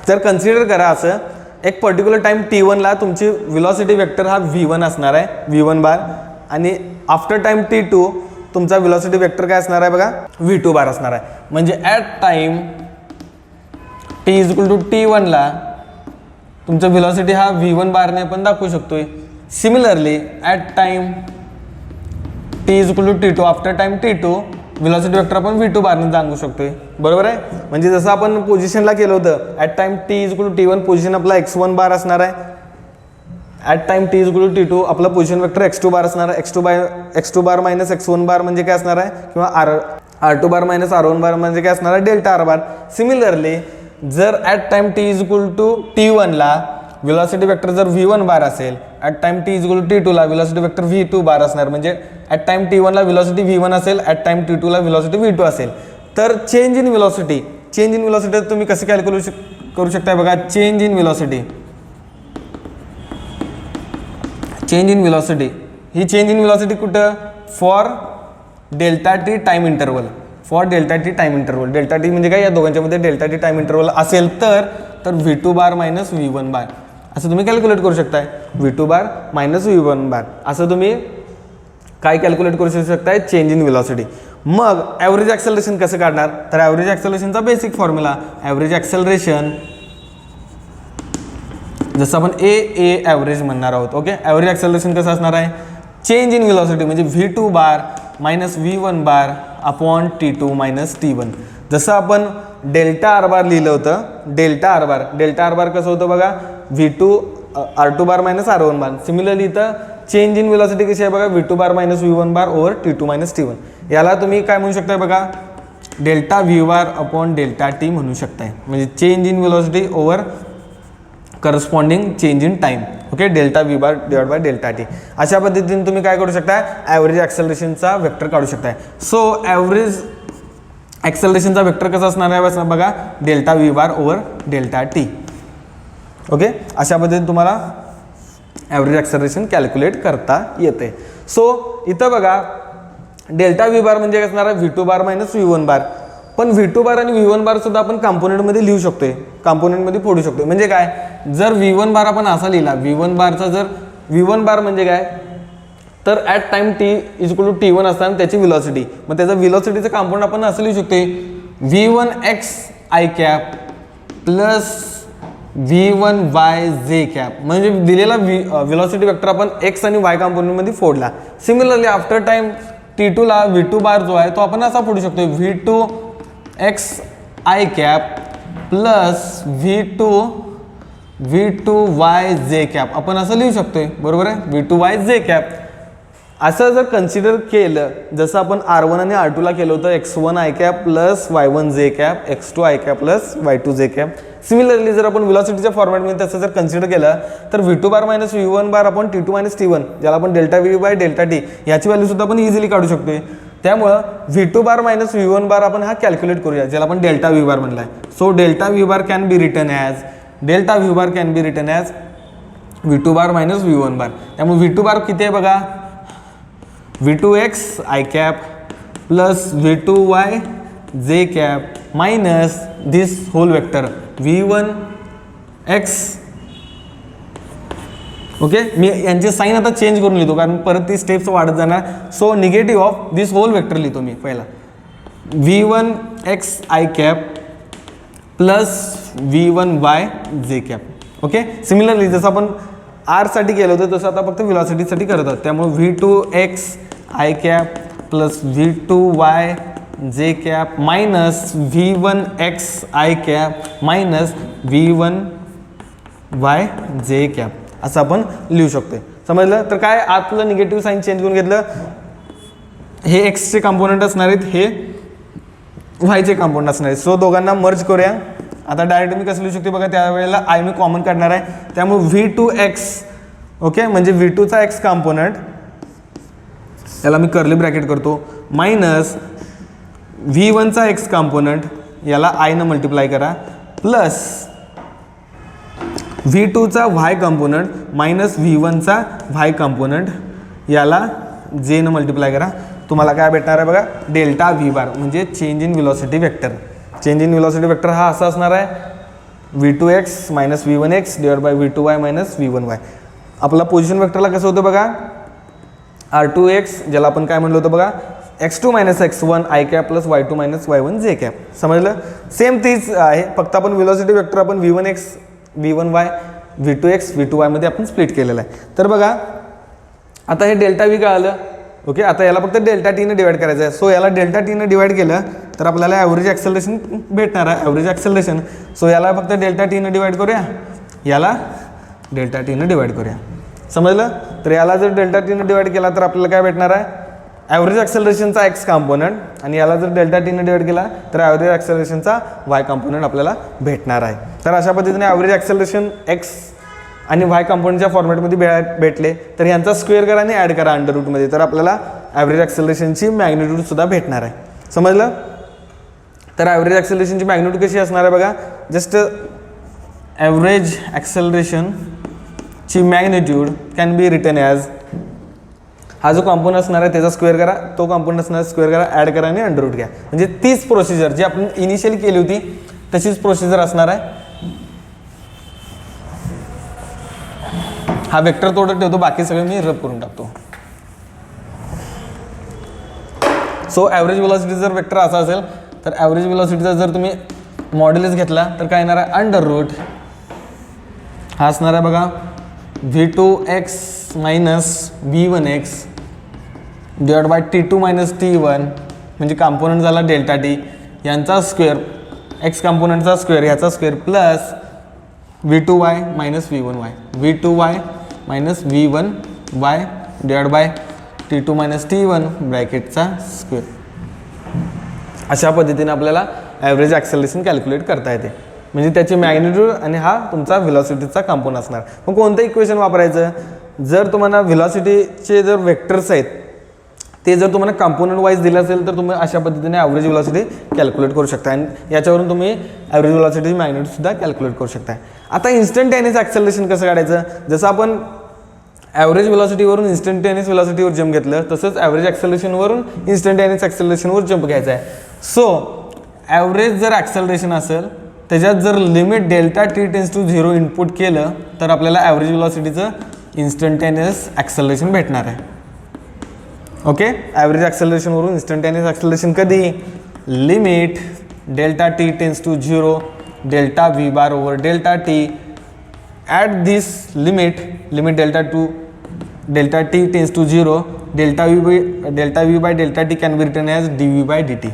तर कन्सिडर करा असं एक पर्टिक्युलर टाइम t1ला तुमची व्हेलॉसिटी वेक्टर हा v1 असणार आहे, v1 बार, आणि आफ्टर टाइम t2 तुमचा व्हेलॉसिटी वेक्टर काय असणार आहे बघा, v2 बार असणार आहे. म्हणजे at time t equal to t1ला तुमचा व्हेलॉसिटी हा v1 बारने आपण दाखवू शकतोय. Similarly at time t equal to t2 after time t2 velocity vector आपण v2 बारने सांगू शकतोय, बरोबर आहे. म्हणजे जसं आपण पोझिशनला केलं होतं at time t equal to t1 position आपला x1 बार असणार आहे, at time t equal to t2 आपला पोझिशन वेक्टर x2 बार असणार आहे, x2 बार मायनस x1 बार म्हणजे काय असणार आहे, किंवा r2 बार मायनस r1 बार म्हणजे काय असणार आहे, डेल्टा r बार. सिमिलरली जर at time t equal to t1ला व्हेलॉसिटी वेक्टर जर v1 बार असेल, at time t equal to t2ला व्हेलॉसिटी वेक्टर v2 बार असणार. म्हणजे ॲट टाइम t1ला व्हेलॉसिटी v1 असेल, ॲट टाइम t2ला व्हेलॉसिटी v2 असेल. तर चेंज इन व्हेलॉसिटी तुम्ही कसे कॅल्क्युलेट करू शकता बघा. चेंज इन व्हेलॉसिटी ही चेंज इन व्हेलॉसिटी कुठं, for delta t time interval, delta t म्हणजे काय, या दोघांच्यामध्ये डेल्टा टी टाइम इंटरवल असेल तर v2 बार मायनस v1 बार असं तुम्ही कॅल्क्युलेट करू शकताय. v2 बार मायनस v1 बार असं तुम्ही काय कॅल्क्युलेट करू शकताय, चेंज इन व्हेलॉसिटी. मग ॲव्हरेज ॲक्सेलरेशन कसं काढणार, तर ॲव्हरेज ॲक्सेलरेशनचा बेसिक फॉर्म्युला, ॲव्हरेज ॲक्सेलरेशन जसं आपण ए ॲव्हरेज म्हणणार आहोत. ओके, ॲव्हरेज ॲक्सेलरेशन कसं असणार आहे, चेंज इन व्हेलॉसिटी म्हणजे V2 bar minus V1 bar upon T2 minus T1. जसं आपण डेल्टा आर बार लिहिलं होतं, डेल्टा आर बार कसं होतं बघा, V2 R2 bar minus R1 बार. सिमिलरली इथं चेंज इन व्हेलॉसिटी कशी आहे बघा, V2 बार मायनस V1 बार ओव्हर T2 मायनस T1. याला तुम्ही काय म्हणू शकताय बघा, डेल्टा V बार अपॉन डेल्टा T म्हणू शकताय, म्हणजे change in velocity over corresponding change in time. Okay, delta V bar divide by delta T. अशा पद्धतीने तुम्ही काय करू शकता, ॲव्हरेज ॲक्सेलरेशनचा वेक्टर काढू शकताय. सो ॲव्हरेज ॲक्सेलरेशनचा वेक्टर कसा असणार आहे बघा, डेल्टा V बार ओव्हर डेल्टा T. ओके, अशा पद्धतीने तुम्हाला ॲव्हरेज ॲक्सेलरेशन कॅल्क्युलेट करता येते. सो इथं बघा डेल्टा V बार म्हणजे काय असणार आहे, V2 बार मायनस V1 बार. पण V2 बार आणि V1 बार सुद्धा आपण कॉम्पोनंटमध्ये लिहू शकतोय, कॉम्पोनंटमध्ये फोडू शकतोय. म्हणजे काय, जर V1 बार आपण असा लिहिला, V1 बारचा जर V1 बार म्हणजे काय, तर at time T is equal to T1 असताना त्याची व्हेलॉसिटी, मग त्याचा व्हेलॉसिटीचं कॉम्पोनंट आपण असं लिहू शकतोय, V1x I cap plus V1y जे कॅप. म्हणजे दिलेला व्हेलॉसिटी वेक्टर आपण x आणि y कॉम्पोनंटमध्ये फोडला. सिमिलरली आफ्टर टाइम T2 ला V2 बार जो आहे तो आपण असा फोडू शकतो, V2x I cap plus V2y j cap आपण असं लिहू शकतोय, बरोबर आहे, V2y जे कॅप. असं जर कन्सिडर केलं, जसं आपण R1 आणि R2 ला केलं होतं, x1 I cap plus y1 जे cap, x2 I cap plus y2 जे कॅप. सिमिलरली जर आपण व्हेलॉसिटीच्या फॉर्मॅटमध्ये तसं जर कन्सिडर केलं, तर V2 बार मायनस V1 बार आपण T2 मायनस T1, ज्याला आपण delta V by delta T याची व्हॅल्यू सुद्धा आपण इझिली काढू शकतोय. त्यामुळं V2 बार मायनस V1 बार आपण हा कॅल्क्युलेट करूया, ज्याला आपण डेल्टा V बार म्हणलाय. So delta V bar can be written as V2 bar minus V1 bar. त्यामुळे V2 बार किती आहे बघा, V2x I cap plus V2y j cap minus this whole vector V1x. Okay, मी यांची साईन आता चेंज करून लिहितो कारण परत ती स्टेप्स वाढत जाणार. So negative of this whole vector लिहितो मी पहिला, V1x I cap plus V1y जे कॅप. ओके, सिमिलरली जसं आपण आर साठी केलं होतं तसं आता फक्त व्हेलॉसिटीसाठी करत आहोत. त्यामुळे V2x I cap plus V2y j cap minus V1x I cap minus V1y जे कॅप असं आपण लिहू शकतोय. समजलं? तर काय आतलं निगेटिव्ह साईन चेंज करून घेतलं, हे एक्सचे कॉम्पोनंट असणार आहेत, हे वायचे कॉम्पोनंट असणार आहेत. सो दोघांना मर्ज करूया. आता डायरेक्ट मी कसं लिहू शकतो बघा, त्यावेळेला आय मी कॉमन काढणार आहे. त्यामुळे V2x, ओके, म्हणजे V2चा x कॉम्पोनंट, याला मी कर्ली ब्रॅकेट करतो, मायनस V1चा x कॉम्पोनंट, याला I न मल्टिप्लाय करा, प्लस V2चा y कॉम्पोनंट मायनस V1चा y कॉम्पोनंट, याला J न मल्टिप्लाय करा. तुम्हाला काय भेटणार आहे बघा, डेल्टा V बार म्हणजे change in velocity vector. Change in velocity vector हा असा असणार आहे, V2x minus V1x divide by V2y minus V1y. आपला पोझिशन वेक्टरला कसं होतं बघा, R2x, ज्याला आपण काय म्हणलं होतं बघा, x2 minus x1 I cap plus y2 minus y1 जे कॅप. समजलं? सेम तीच आहे, फक्त आपण व्हेलॉसिटी वेक्टर आपण V1x V1y V2x V2y मध्ये आपण स्प्लिट केलेलं आहे. तर बघा आता हे डेल्टा V काय आलं, ओके, आता याला फक्त डेल्टा T ने डिवाइड करायचं आहे. सो याला डेल्टा T ने डिवाइड केलं तर आपल्याला ॲव्हरेज ॲक्सेलरेशन भेटणार आहे, ॲव्हरेज ॲक्सेलरेशन. सो याला फक्त डेल्टा T ने डिवाइड करूया, याला डेल्टा T ने डिवाइड करूया. समजलं? तर याला जर डेल्टा T ने डिवाइड केला तर आपल्याला काय भेटणार आहे, ॲव्हरेज ॲक्सेलरेशनचा x कॉम्पोनंट, आणि याला जर डेल्टा T ने डिवाइड केला तर ॲव्हरेज ॲक्सेलरेशनचा y कॉम्पोनंट आपल्याला भेटणार आहे. तर अशा पद्धतीने ॲव्हरेज ॲक्सेलरेशन x आणि y कॉम्पोनंटच्या फॉर्मॅटमध्ये भेटले तर यांचा स्क्वेअर करा आणि ॲड करा अंडर रूटमध्ये, तर आपल्याला ॲव्हरेज ॲक्सेलरेशनची मॅग्निट्यूडसुद्धा भेटणार आहे. समजलं? तर ॲव्हरेज ॲक्सेलरेशनची मॅग्निट्यूड कशी असणार आहे बघा, जस्ट ॲव्हरेज ॲक्सेलरेशनची magnitude can be written as, हा जो कॉम्पोनंट असणार आहे त्याचा स्क्वेअर करा, तो कॉम्पोनंट असणार स्क्वेअर करा, ॲड करा आणि अंडर रूट घ्या. म्हणजे तीच प्रोसिजर जी आपण इनिशियली केली होती तशीच प्रोसिजर असणार आहे. हा वेक्टर तोडत ठेवतो, बाकी सगळे मी रब करून टाकतो. सो ॲव्हरेज व्हेलॉसिटी जर वेक्टर असा असेल तर ॲव्हरेज व्हेलॉसिटीचा जर तुम्ही मॉड्युलस घेतला तर काय येणार आहे, अंडर रूट हा असणार आहे बघा v2x minus v1x divide by t2 minus t1 म्हणजे कॉम्पोनंट झाला डेल्टा टी यांचा स्क्वेअर एक्स कॉम्पोनंटचा स्क्वेअर ह्याचा square plus v2y minus v1y v2y minus v1y divide by t2 minus t1 ब्रॅकेटचा स्क्वेअर. अशा पद्धतीने आपल्याला ॲव्हरेज ॲक्सेलरेशन कॅल्क्युलेट करता येते. म्हणजे त्याची मॅग्निट्यूड आणि हा तुमचा व्हेलॉसिटीचा कंपोनंट असणार. मग कोणतं इक्वेशन वापरायचं? जर तुम्हाला व्हेलॉसिटीचे जर वेक्टर्स आहेत ते जर तुम्हाला कंपोनंट वाईज दिलं असेल तर तुम्ही अशा पद्धतीने ॲव्हरेज व्हेलॉसिटी कॅल्क्युलेट करू शकता आणि याच्यावरून तुम्ही ॲव्हरेज व्हेलॉसिटीची मॅग्निट्यूडसुद्धा कॅल्क्युलेट करू शकता. आता इन्स्टंटेनियस ॲक्सेलरेशन कसं काढायचं? जसं आपण ॲव्हरेज व्हेलॉसिटीवरून इन्स्टंटेनियस व्हेलॉसिटीवर जंप घेतलं तसंच ॲव्हरेज ॲक्सेलरेशनवरून इन्स्टंटेनियस ॲक्सेलरेशनवर जंप घ्यायचा आहे. सो ॲव्हरेज जर ॲक्सेलरेशन असेल त्याच्यात जर limit delta t tends to 0 input केलं तर आपल्याला ॲव्हरेज व्हेलॉसिटीचं इन्स्टंटेनियस ॲक्सेलरेशन भेटणार आहे. ओके, ॲव्हरेज ॲक्सेलरेशनवरून इन्स्टंटेनियस ॲक्सेलरेशन कधी? Limit delta t tends to 0 delta v bar over delta t at this limit delta t tends to 0 delta v bye delta T can be written as D V by d t.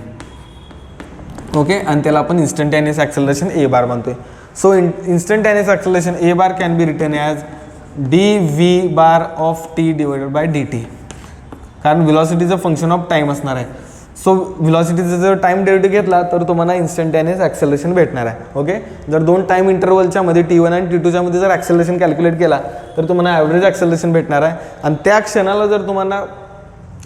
Okay, आणि त्याला आपण इन्स्टंटेनियस ॲक्सेलरेशन ए बार म्हणतोय. So instantaneous acceleration A bar can be written as D V bar of T divided by d T. कारण व्हेलॉसिटीचं फंक्शन ऑफ टाईम असणार आहे. सो व्हेलॉसिटीचा जर टाईम डेरिव्हेटिव्ह घेतला तर तुम्हाला इन्स्टंटेनियस ॲक्सेलरेशन भेटणार आहे. ओके, जर दोन टाईम इंटरवलच्या मध्ये T1 आणि T2च्या मध्ये जर ॲक्सेलरेशन कॅल्क्युलेट केला तर तुम्हाला ॲव्हरेज ॲक्सेलरेशन भेटणार आहे. आणि त्या क्षणाला जर तुम्हाला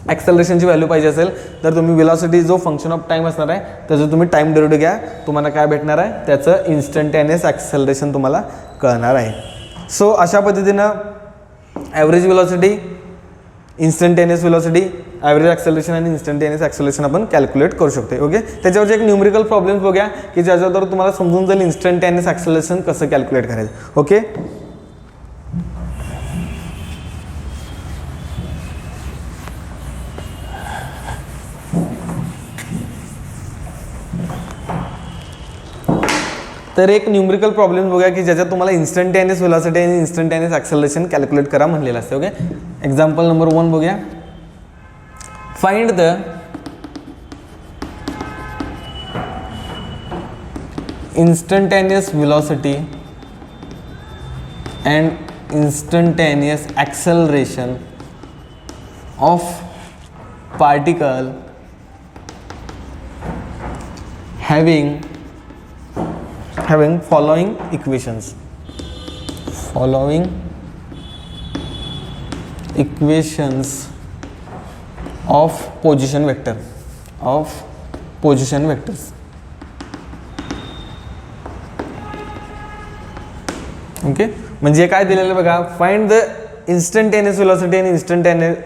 ॲक्सेलरेशनची व्हॅल्यू पाहिजे असेल तर तुम्ही व्हेलॉसिटी जो फंक्शन ऑफ टाईम असणार आहे त्याचं तुम्ही टाईम डेरिव्हेटिव्ह घ्या, तुम्हाला काय भेटणार आहे? त्याचं इन्स्टंटेनियस ॲक्सेलरेशन तुम्हाला कळणार आहे. सो अशा पद्धतीनं average velocity, instantaneous velocity, average acceleration आणि इन्स्टंटेनियस ॲक्सेलरेशन आपण कॅल्क्युलेट करू शकतो. ओके, त्याच्यावरचे एक न्यूमरिकल प्रॉब्लेम्स बघूया की ज्याच्यावर तुम्हाला समजून जाईल इन्स्टंटेनियस ॲक्सेलरेशन कसं कॅल्क्युलेट करायचं. ओके, तर एक न्यूमरिकल प्रॉब्लेम बघूया की ज्याच्यात तुम्हाला इन्स्टंटेनियस व्हेलॉसिटी आणि इन्स्टंटेनियस ॲक्सेलरेशन कॅल्क्युलेट करा म्हणलेलं असते. ओके, एक्झाम्पल नंबर 1 बघूया. Find the instantaneous velocity and instantaneous acceleration of particle having following equations of position vectors. Okay, म्हणजे काय दिलेलं बघा, फाइंड द इन्स्टंटेनियस व्हेलॉसिटी आणि instantaneous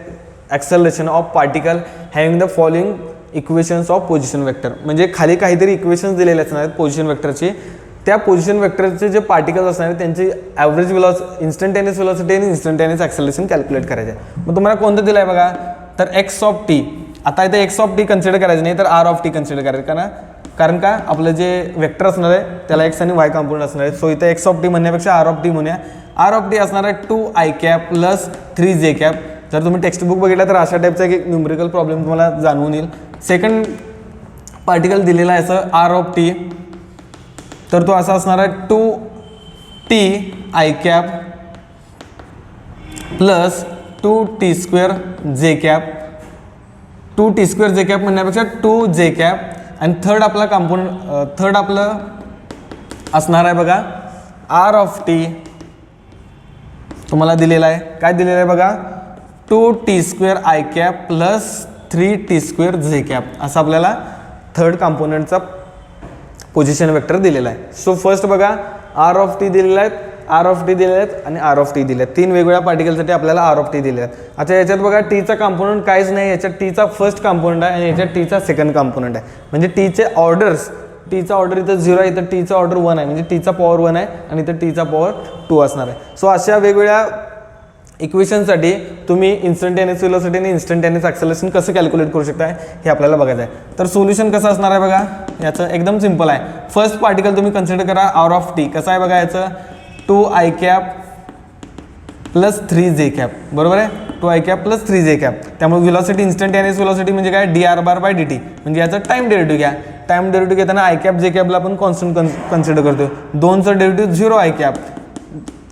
acceleration of particle having the following equations of position vector. म्हणजे खाली काहीतरी इक्वेशन्स दिलेले असणार आहेत पोझिशन वेक्टरचे. त्या पोझिशन वेक्टरचे जे पार्टिकल्स असणार आहेत त्यांची ॲव्हरेज इन्स्टंटेनियस व्हेलॉसिटी आणि इन्स्टंटेनियस ॲक्सेलरेशन कॅल्क्युलेट करायचे आहे. मग तुम्हाला कोणतं दिलं आहे बघा, तर एक्स ऑफ टी. आता इथे एक्स ऑफ टी कन्सिडर करायचं नाही तर आर ऑफ टी कन्सिडर करायचं. कारण का आपलं जे वेक्टर असणार आहे त्याला एक्स आणि वाय कॉम्पोनंट असणार आहे. सो इथे एक्स ऑफ टी म्हणण्यापेक्षा आर ऑफ टी म्हणूया. आर ऑफ टी असणार आहे 2i cap plus 3j cap. जर तुम्ही टेक्स्ट बुक बघितला तर अशा टाईपचा एक न्यूमरिकल प्रॉब्लेम तुम्हाला जाणवून येईल. सेकंड पार्टिकल दिलेला आहे असं आर ऑफ टी, तर तो असा असणार आहे 2ti cap plus 2t² j cap. 2t² j cap म्हणण्यापेक्षा 2j कॅप. आणि थर्ड आपला थर्ड आपलं असणार आहे बघा आर ऑफ टी. तुम्हाला दिलेला आहे, काय दिलेलं आहे बघा, 2t² cap plus 3t² j cap असं आपल्याला थर्ड कॉम्पोनंटचा पोझिशन वेक्टर दिलेला आहे. सो फर्स्ट बघा आर ऑफ टी दिलेला आहे, आर ऑफ टी दिलेले आहेत आणि आर ऑफ टी दिले आहेत. 3 वेगवेगळ्या पार्टिकलसाठी आपल्याला आर ऑफ टी दिले आहेत. आता याच्यात बघा टीचा कॉम्पोनंट काहीच नाही, याच्यात टीचा फर्स्ट कॉम्पोनंट आहे आणि याच्यात टीचा सेकंड कॉम्पोनंट आहे. म्हणजे टीचे ऑर्डर्स, टीचा ऑर्डर इथं 0 आहे, इथं टीचा ऑर्डर 1 आहे, म्हणजे टीचा पॉवर 1 आहे आणि इथं टीचा पॉवर 2 असणार आहे. सो अशा वेगवेगळ्या इक्वेशनसाठी तुम्ही इन्स्टंटेनियस व्हेलॉसिटी आणि इन्स्टंटेनियस ॲक्सेलरेशन कसं कॅल्क्युलेट करू शकता हे आपल्याला बघायचं आहे. तर सोल्युशन कसं असणार आहे बघा, याचं एकदम सिंपल आहे. फर्स्ट पार्टिकल तुम्ही कन्सिडर करा आर ऑफ टी. कसं आहे बघा, याचं two i cap plus 3 cap, बरोबर आहे, 2 आय कॅप प्लस 3 कॅप. त्यामुळे व्हेलॉसिटी इंस्टंटेनियस व्हेलॉसिटी म्हणजे काय, dr बार बाय dt, म्हणजे याचा टाइम डेरिव्हेटिव्ह घ्या. टाइम डेरिव्हेटिव्ह घेताना आय कॅप जे कॅपला आपण कॉन्स्टंट कन्सिडर करतो. 2चं डेरिव्हेटिव्ह 0 आय कॅप,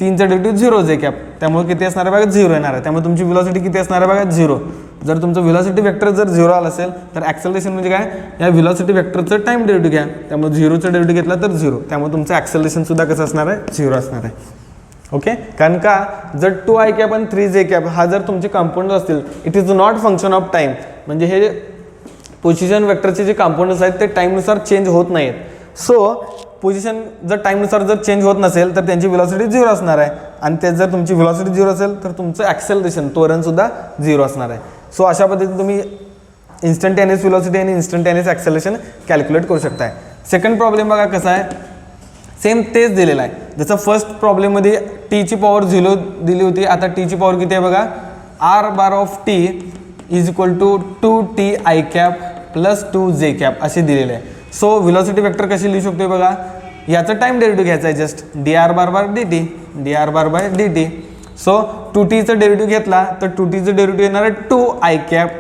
3चं डेरिव्हेटिव्ह 0 जे कॅप, त्यामुळे किती असणार आहे बघा, 0 येणार आहे. त्यामुळे तुमची व्हेलॉसिटी किती असणार आहे बघा, 0. जर तुमचं व्हेलॉसिटी वेक्टर जर 0 आलं असेल तर ॲक्सेलरेशन म्हणजे काय, या व्हेलॉसिटी वेक्टरचं टाइम डेरिव्हेटिव्ह घ्या. त्यामुळे 0चं डेरिव्हेटिव्ह घेतला तर 0, त्यामुळे तुमचं ॲक्सेलरेशन सुद्धा कसं असणार आहे, 0 असणार आहे. ओके, कारण का जर 2 आय कॅप आणि 3 जे कॅप हा जर तुमचे कंपाऊंड असतील, it is not function of time, म्हणजे हे पोझिशन वेक्टरचे जे कंपाऊंड्स आहेत ते टाईमनुसार चेंज होत नाहीत. सो पोझिशन जर टाईमनुसार जर चेंज होत नसेल तर त्यांची व्हेलॉसिटी 0 असणार आहे, आणि ते जर तुमची व्हेलॉसिटी 0 असेल तर तुमचं ॲक्सेलरेशन त्वरणसुद्धा 0 असणार आहे. सो अशा पद्धतीने तुम्ही इन्स्टंटेनियस व्हेलॉसिटी आणि इन्स्टंटेनियस ॲक्सेलरेशन कॅल्क्युलेट करू शकताय. सेकंड प्रॉब्लेम बघा कसा आहे, सेम तेच दिलेला आहे. जसं फर्स्ट प्रॉब्लेममध्ये टीची पॉवर 0 दिली होती, आता टीची पॉवर किती आहे बघा, r bar of t is equal to 2t i cap plus 2 j cap असे दिलेले आहे. सो व्हेलॉसिटी वेक्टर कशी लिहू शकतो बघा, याचा टाइम डेरिव्हेटिव्ह घ्यायचा आहे just dr bar bar dt, dr bar by dt. So 2tचं derivative घेतला तर 2tचं डेरिव्हेटिव्ह येणार आहे 2 आय कॅप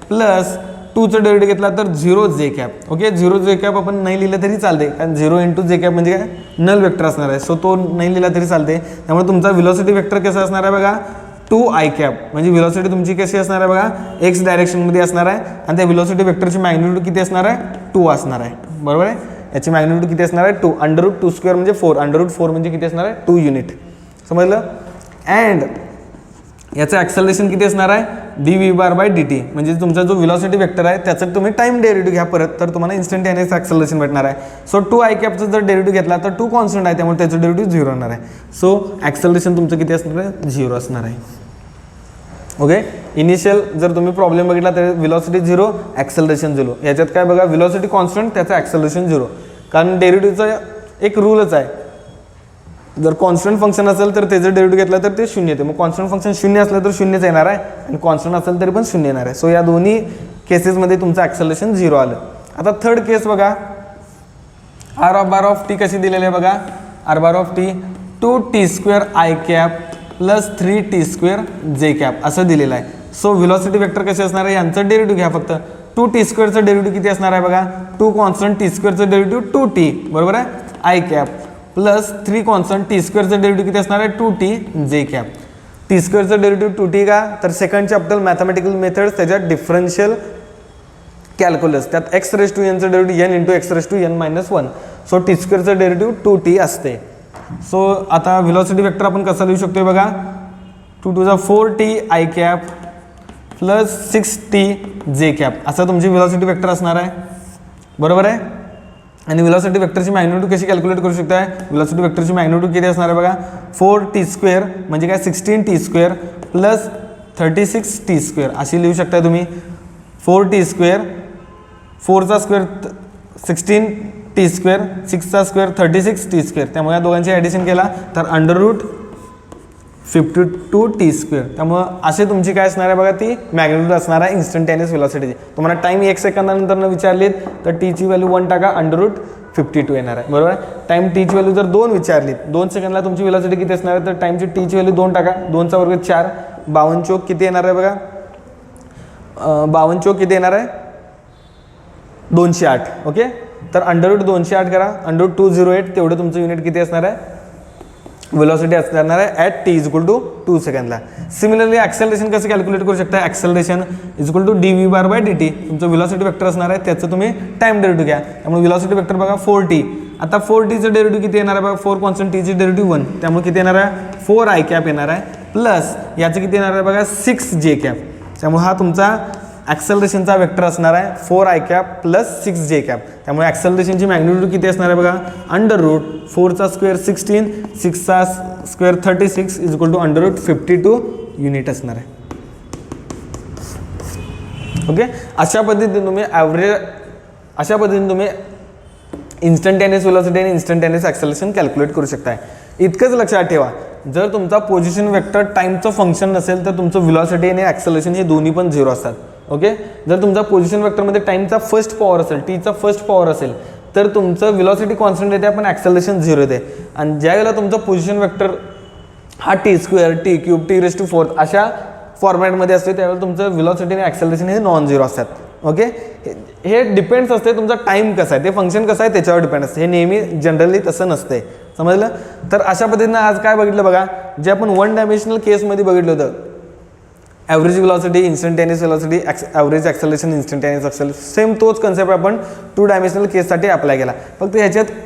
प्लस 2चं डेरिव्हेटिव्ह घेतला तर 0 j cap. Okay, 0 j cap आपण नाही लिहिलं तरी चालते, कारण 0 इंटू जे कॅप म्हणजे काय, नल वेक्टर असणार आहे. सो तो नाही लिहिला तरी चालते. त्यामुळे तुमचा व्हेलॉसिटी वेक्टर कसा असणार आहे बघा, 2 आय कॅप, म्हणजे व्हेलॉसिटी तुमची कशी असणार आहे बघा, एक्स डायरेक्शनमध्ये असणार आहे, आणि त्या व्हेलॉसिटी वेक्टरची मॅग्निट्यूड किती असणार आहे, 2 असणार आहे, बरोबर आहे. याची मॅग्निट्यूड किती असणार आहे, 2, √2² म्हणजे 4, √4 म्हणजे किती असणार आहे, 2 युनिट, समजलं. अँड याचं ॲक्सेलरेशन किती असणार आहे, dv बार बाय dt, म्हणजे तुमचा जो व्हेलॉसिटी वेक्टर आहे त्याचं तुम्ही टाइम डेरिव्हेटिव्ह घ्या परत, तर तुम्हाला इन्स्टंटेनियस ॲक्सेलरेशन भेटणार आहे. सो 2 आय कॅपचं जर डेरिव्हेटिव्ह घेतला तर 2 कॉन्स्टंट आहे, त्यामुळे त्याचं डेरिव्हेटिव्ह 0 होणार आहे. सो ॲक्सेलरेशन तुमचं किती असणार आहे, 0 असणार आहे. ओके, इनिशियल जर तुम्ही प्रॉब्लेम बघितला तर व्हेलॉसिटी 0, ॲक्सेलरेशन 0. याच्यात काय बघा, व्हेलॉसिटी कॉन्स्टंट, त्याचं ॲक्सेलरेशन 0, कारण डेरिव्हेटिव्हचा एक रूलच आहे, जर कॉन्स्टंट फंक्शन असेल तर त्याचं डेरिव्हेटिव्ह घेतलं तर ते 0 येते. मग कॉन्स्टंट फंक्शन 0 असलं तर 0च येणार आहे, आणि कॉन्स्टंट असेल तरी पण 0 येणार आहे. सो या दोन्ही केसेसमध्ये तुमचं ॲक्सेलरेशन 0 आलं. आता थर्ड केस बघा, r बार ऑफ टी कशी दिलेली आहे बघा, r bar of T 2t² I cap plus 3t² जे कॅप असं दिलेलं आहे. सो व्हेलॉसिटी वेक्टर कसे असणार आहे, यांचं डेरिव्हेटिव्ह घ्या फक्त. 2t² डेरिव्हेटिव्ह किती असणार आहे बघा, 2 कॉन्स्टंट t² डेरिव्हेटिव्ह 2t, बरोबर आहे, I cap plus 3 constant t² derivative किती असणार आहे, 2t जे कॅप. t² डेरिव्हेटिव्ह 2t का, तर सेकंड चॅप्टर मॅथमॅटिकल मेथड्स त्याच्यात डिफरन्शियल कॅल्क्युलस, त्यात x⁻n चं derivative n into x⁻n-1. So t² derivative 2t असते. सो आता व्हेलॉसिटी वेक्टर आपण कसा लिहू शकतोय बघा, 2 to the 4t I cap plus 6t जे कॅप असं तुमची व्हेलॉसिटी वेक्टर असणार आहे, बरोबर आहे. आणि व्हेलॉसिटी वेक्टरची मॅग्निट्यूड कशी कॅल्क्युलेट करू शकताय, व्हेलॉसिटी वेक्टरची मॅग्निट्यूड किती असणार आहे बघा, 4t² म्हणजे काय 16t² प्लस 36t² अशी लिहू शकताय तुम्ही. 4t², 4चा square 16t², 6चा square 36t², त्यामुळे या दोघांची ॲडिशन केला तर √52t². त्यामुळं असे तुमची काय असणार आहे बघा, ती मॅग्निट्यूड असणार आहे इन्स्टंटेनियस व्हेलॉसिटीची. तुम्हाला टाईम 1 सेकंदानंतर विचारलीत तर टीची व्हॅल्यू 1 टाका, √52 येणार आहे, बरोबर आहे. टाईम टीची व्हॅल्यू जर 2 विचारलीत, 2 सेकंदला तुमची व्हेलॉसिटी किती असणार आहे, तर टाईमची टीची व्हॅल्यू 2 टाका, 2चा वर्ग 4, 52 चौक किती येणार आहे बघा, 52 चौक किती येणार आहे, 208. ओके, तर √208 करा, √208 तेवढं तुमचं युनिट किती असणार आहे, व्हेलॉसिटी असणार आहे ॲट t = 2 सेकंदला. सिमिलरली ॲक्सेलरेशन कसं कॅल्क्युलेट करू शकता, acceleration = dv bar by dt. तुमचं व्हेलॉसिटी वेक्टर असणार आहे, त्याचं तुम्ही टाइम डेरिव्हेटिव्ह घ्या. त्यामुळे व्हेलॉसिटी वेक्टर बघा 4t. आता 4tचं डेरिव्हेटिव्ह किती येणार आहे बघा, 4 कॉन्स्टंट tची डेरिव्हेटिव्ह 1, त्यामुळे किती येणार आहे, 4 आय कॅप येणार आहे, प्लस याचं किती येणार आहे बघा, 6 जे कॅप. त्यामुळे हा तुमचा ॲक्सेलरेशनचा वेक्टर असणार आहे 4 आय कॅप प्लस 6 जे कॅप. त्यामुळे ॲक्सेलरेशनची मॅग्निट्यूड किती असणार आहे बघा, √4चा स्क्वेअर 16, 6चा स्क्वेअर 36 = √52 युनिट असणार आहे. ओके, अशा पद्धतीने तुम्ही इन्स्टंटेनियस व्हेलॉसिटी आणि इन्स्टंटेनियस ॲक्सेलरेशन कॅल्क्युलेट करू शकताय. इतकंच लक्षात ठेवा, जर तुमचा पोझिशन वेक्टर टाईमचं फंक्शन नसेल तर तुमचं व्हेलॉसिटी आणि ॲक्सेलरेशन हे दोन्ही पण 0 असतात. ओके, जर तुमचा पोझिशन वेक्टरमध्ये टाईमचा फर्स्ट पॉवर असेल, टीचा फर्स्ट पॉवर असेल, तर तुमचं व्हेलॉसिटी कॉन्स्टंट येते पण ॲक्सेलरेशन 0 येते. आणि ज्यावेळेला तुमचं पोझिशन वेक्टर हा t² t³ t⁴ अशा फॉर्मॅटमध्ये असते त्यावेळेला तुमचं व्हेलॉसिटी आणि ॲक्सेलरेशन हे नॉन झिरो असतात. ओके, हे डिपेंड्स असते तुमचा टाईम कसा आहे, ते फंक्शन कसं आहे त्याच्यावर डिपेंड असते. हे नेहमी जनरली तसं नसते, समजलं. तर अशा पद्धतीनं आज काय बघितलं बघा, जे आपण 1 डायमेन्शनल केसमध्ये बघितलं होतं, average velocity, instantaneous velocity, average acceleration, instantaneous acceleration, same तोच कन्सेप्ट आपण 2 डायमेन्शनल केससाठी अप्लाय केला. फक्त ह्याच्यात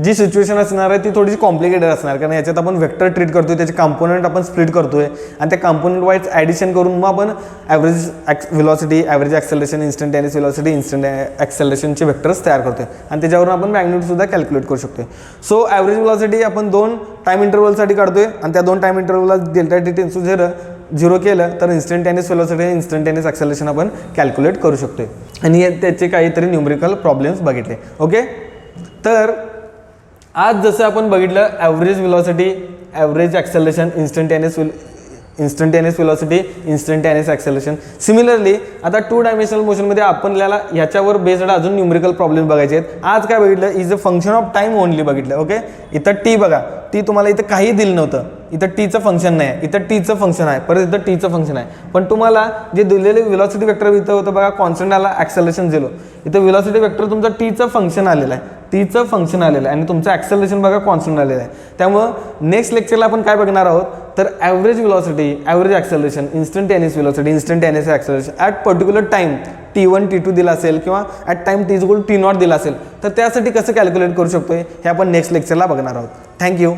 जी सिच्युएशन असणार आहे ती थोडीशी कॉम्प्लिकेटेड असणार, कारण याच्यात आपण वेक्टर ट्रीट करतोय, त्याचे कंपोनंट आपण स्प्लिट करतोय आणि त्या कंपोनंट वाईज ॲडिशन करून मग आपण average velocity, average acceleration, instantaneous velocity, instant ॲक्सेलरेशनचे वेक्टर्स तयार करतोय आणि त्याच्यावरून आपण मॅग्निट्यूडसुद्धा कॅल्क्युलेट करू शकतोय. सो ॲव्हरेज व्हेलॉसिटी आपण 2 टाईम इंटरवलसाठी काढतोय आणि त्या 2 टाईम इंटरवलला Δt 0 केलं तर इन्स्टंटेनियस व्हेलॉसिटी आणि इन्स्टंटेनियस ॲक्सेलरेशन आपण कॅल्क्युलेट करू शकतोय. आणि त्याचे काहीतरी न्यूमरिकल प्रॉब्लेम्स बघितले. ओके, तर आज जसं आपण बघितलं average velocity, average acceleration, instantaneous velocity, instantaneous acceleration. Similarly आता 2 डायमेन्शनल मोशनमध्ये आपल्याला ह्याच्यावर बेस्ड अजून न्यूमरिकल प्रॉब्लेम बघायचे आहेत. आज काय बघितलं, is a function of time only बघितलं. ओके, इथं टी बघा, टी तुम्हाला इथं काही दिलं नव्हतं, इथं टीचं फंक्शन नाही आहे, इथं टीचं फंक्शन आहे, परत इथं टीचं फंक्शन आहे. पण तुम्हाला जे दिलेले व्हेलॉसिटी वेक्टर इथं होतं बघा, कॉन्स्टंट आला, ॲक्सेलरेशन 0. इथं व्हेलॉसिटी वेक्टर तुमचं टीचं फंक्शन आलेलं आहे, टीचं फंक्शन आलेलं आहे आणि तुमचं ॲक्सेलरेशन बघा कॉन्स्टंट आलेलं आहे. त्यामुळं नेक्स्ट लेक्चरला आपण काय बघणार आहोत, तर average velocity, average acceleration, instantaneous velocity, instantaneous acceleration at particular time t1 t2 दिला असेल किंवा ॲट टाईम t0 दिला असेल तर त्यासाठी कसं कॅल्क्युलेट करू शकतो हे आपण नेक्स्ट लेक्चरला बघणार आहोत. थँक्यू.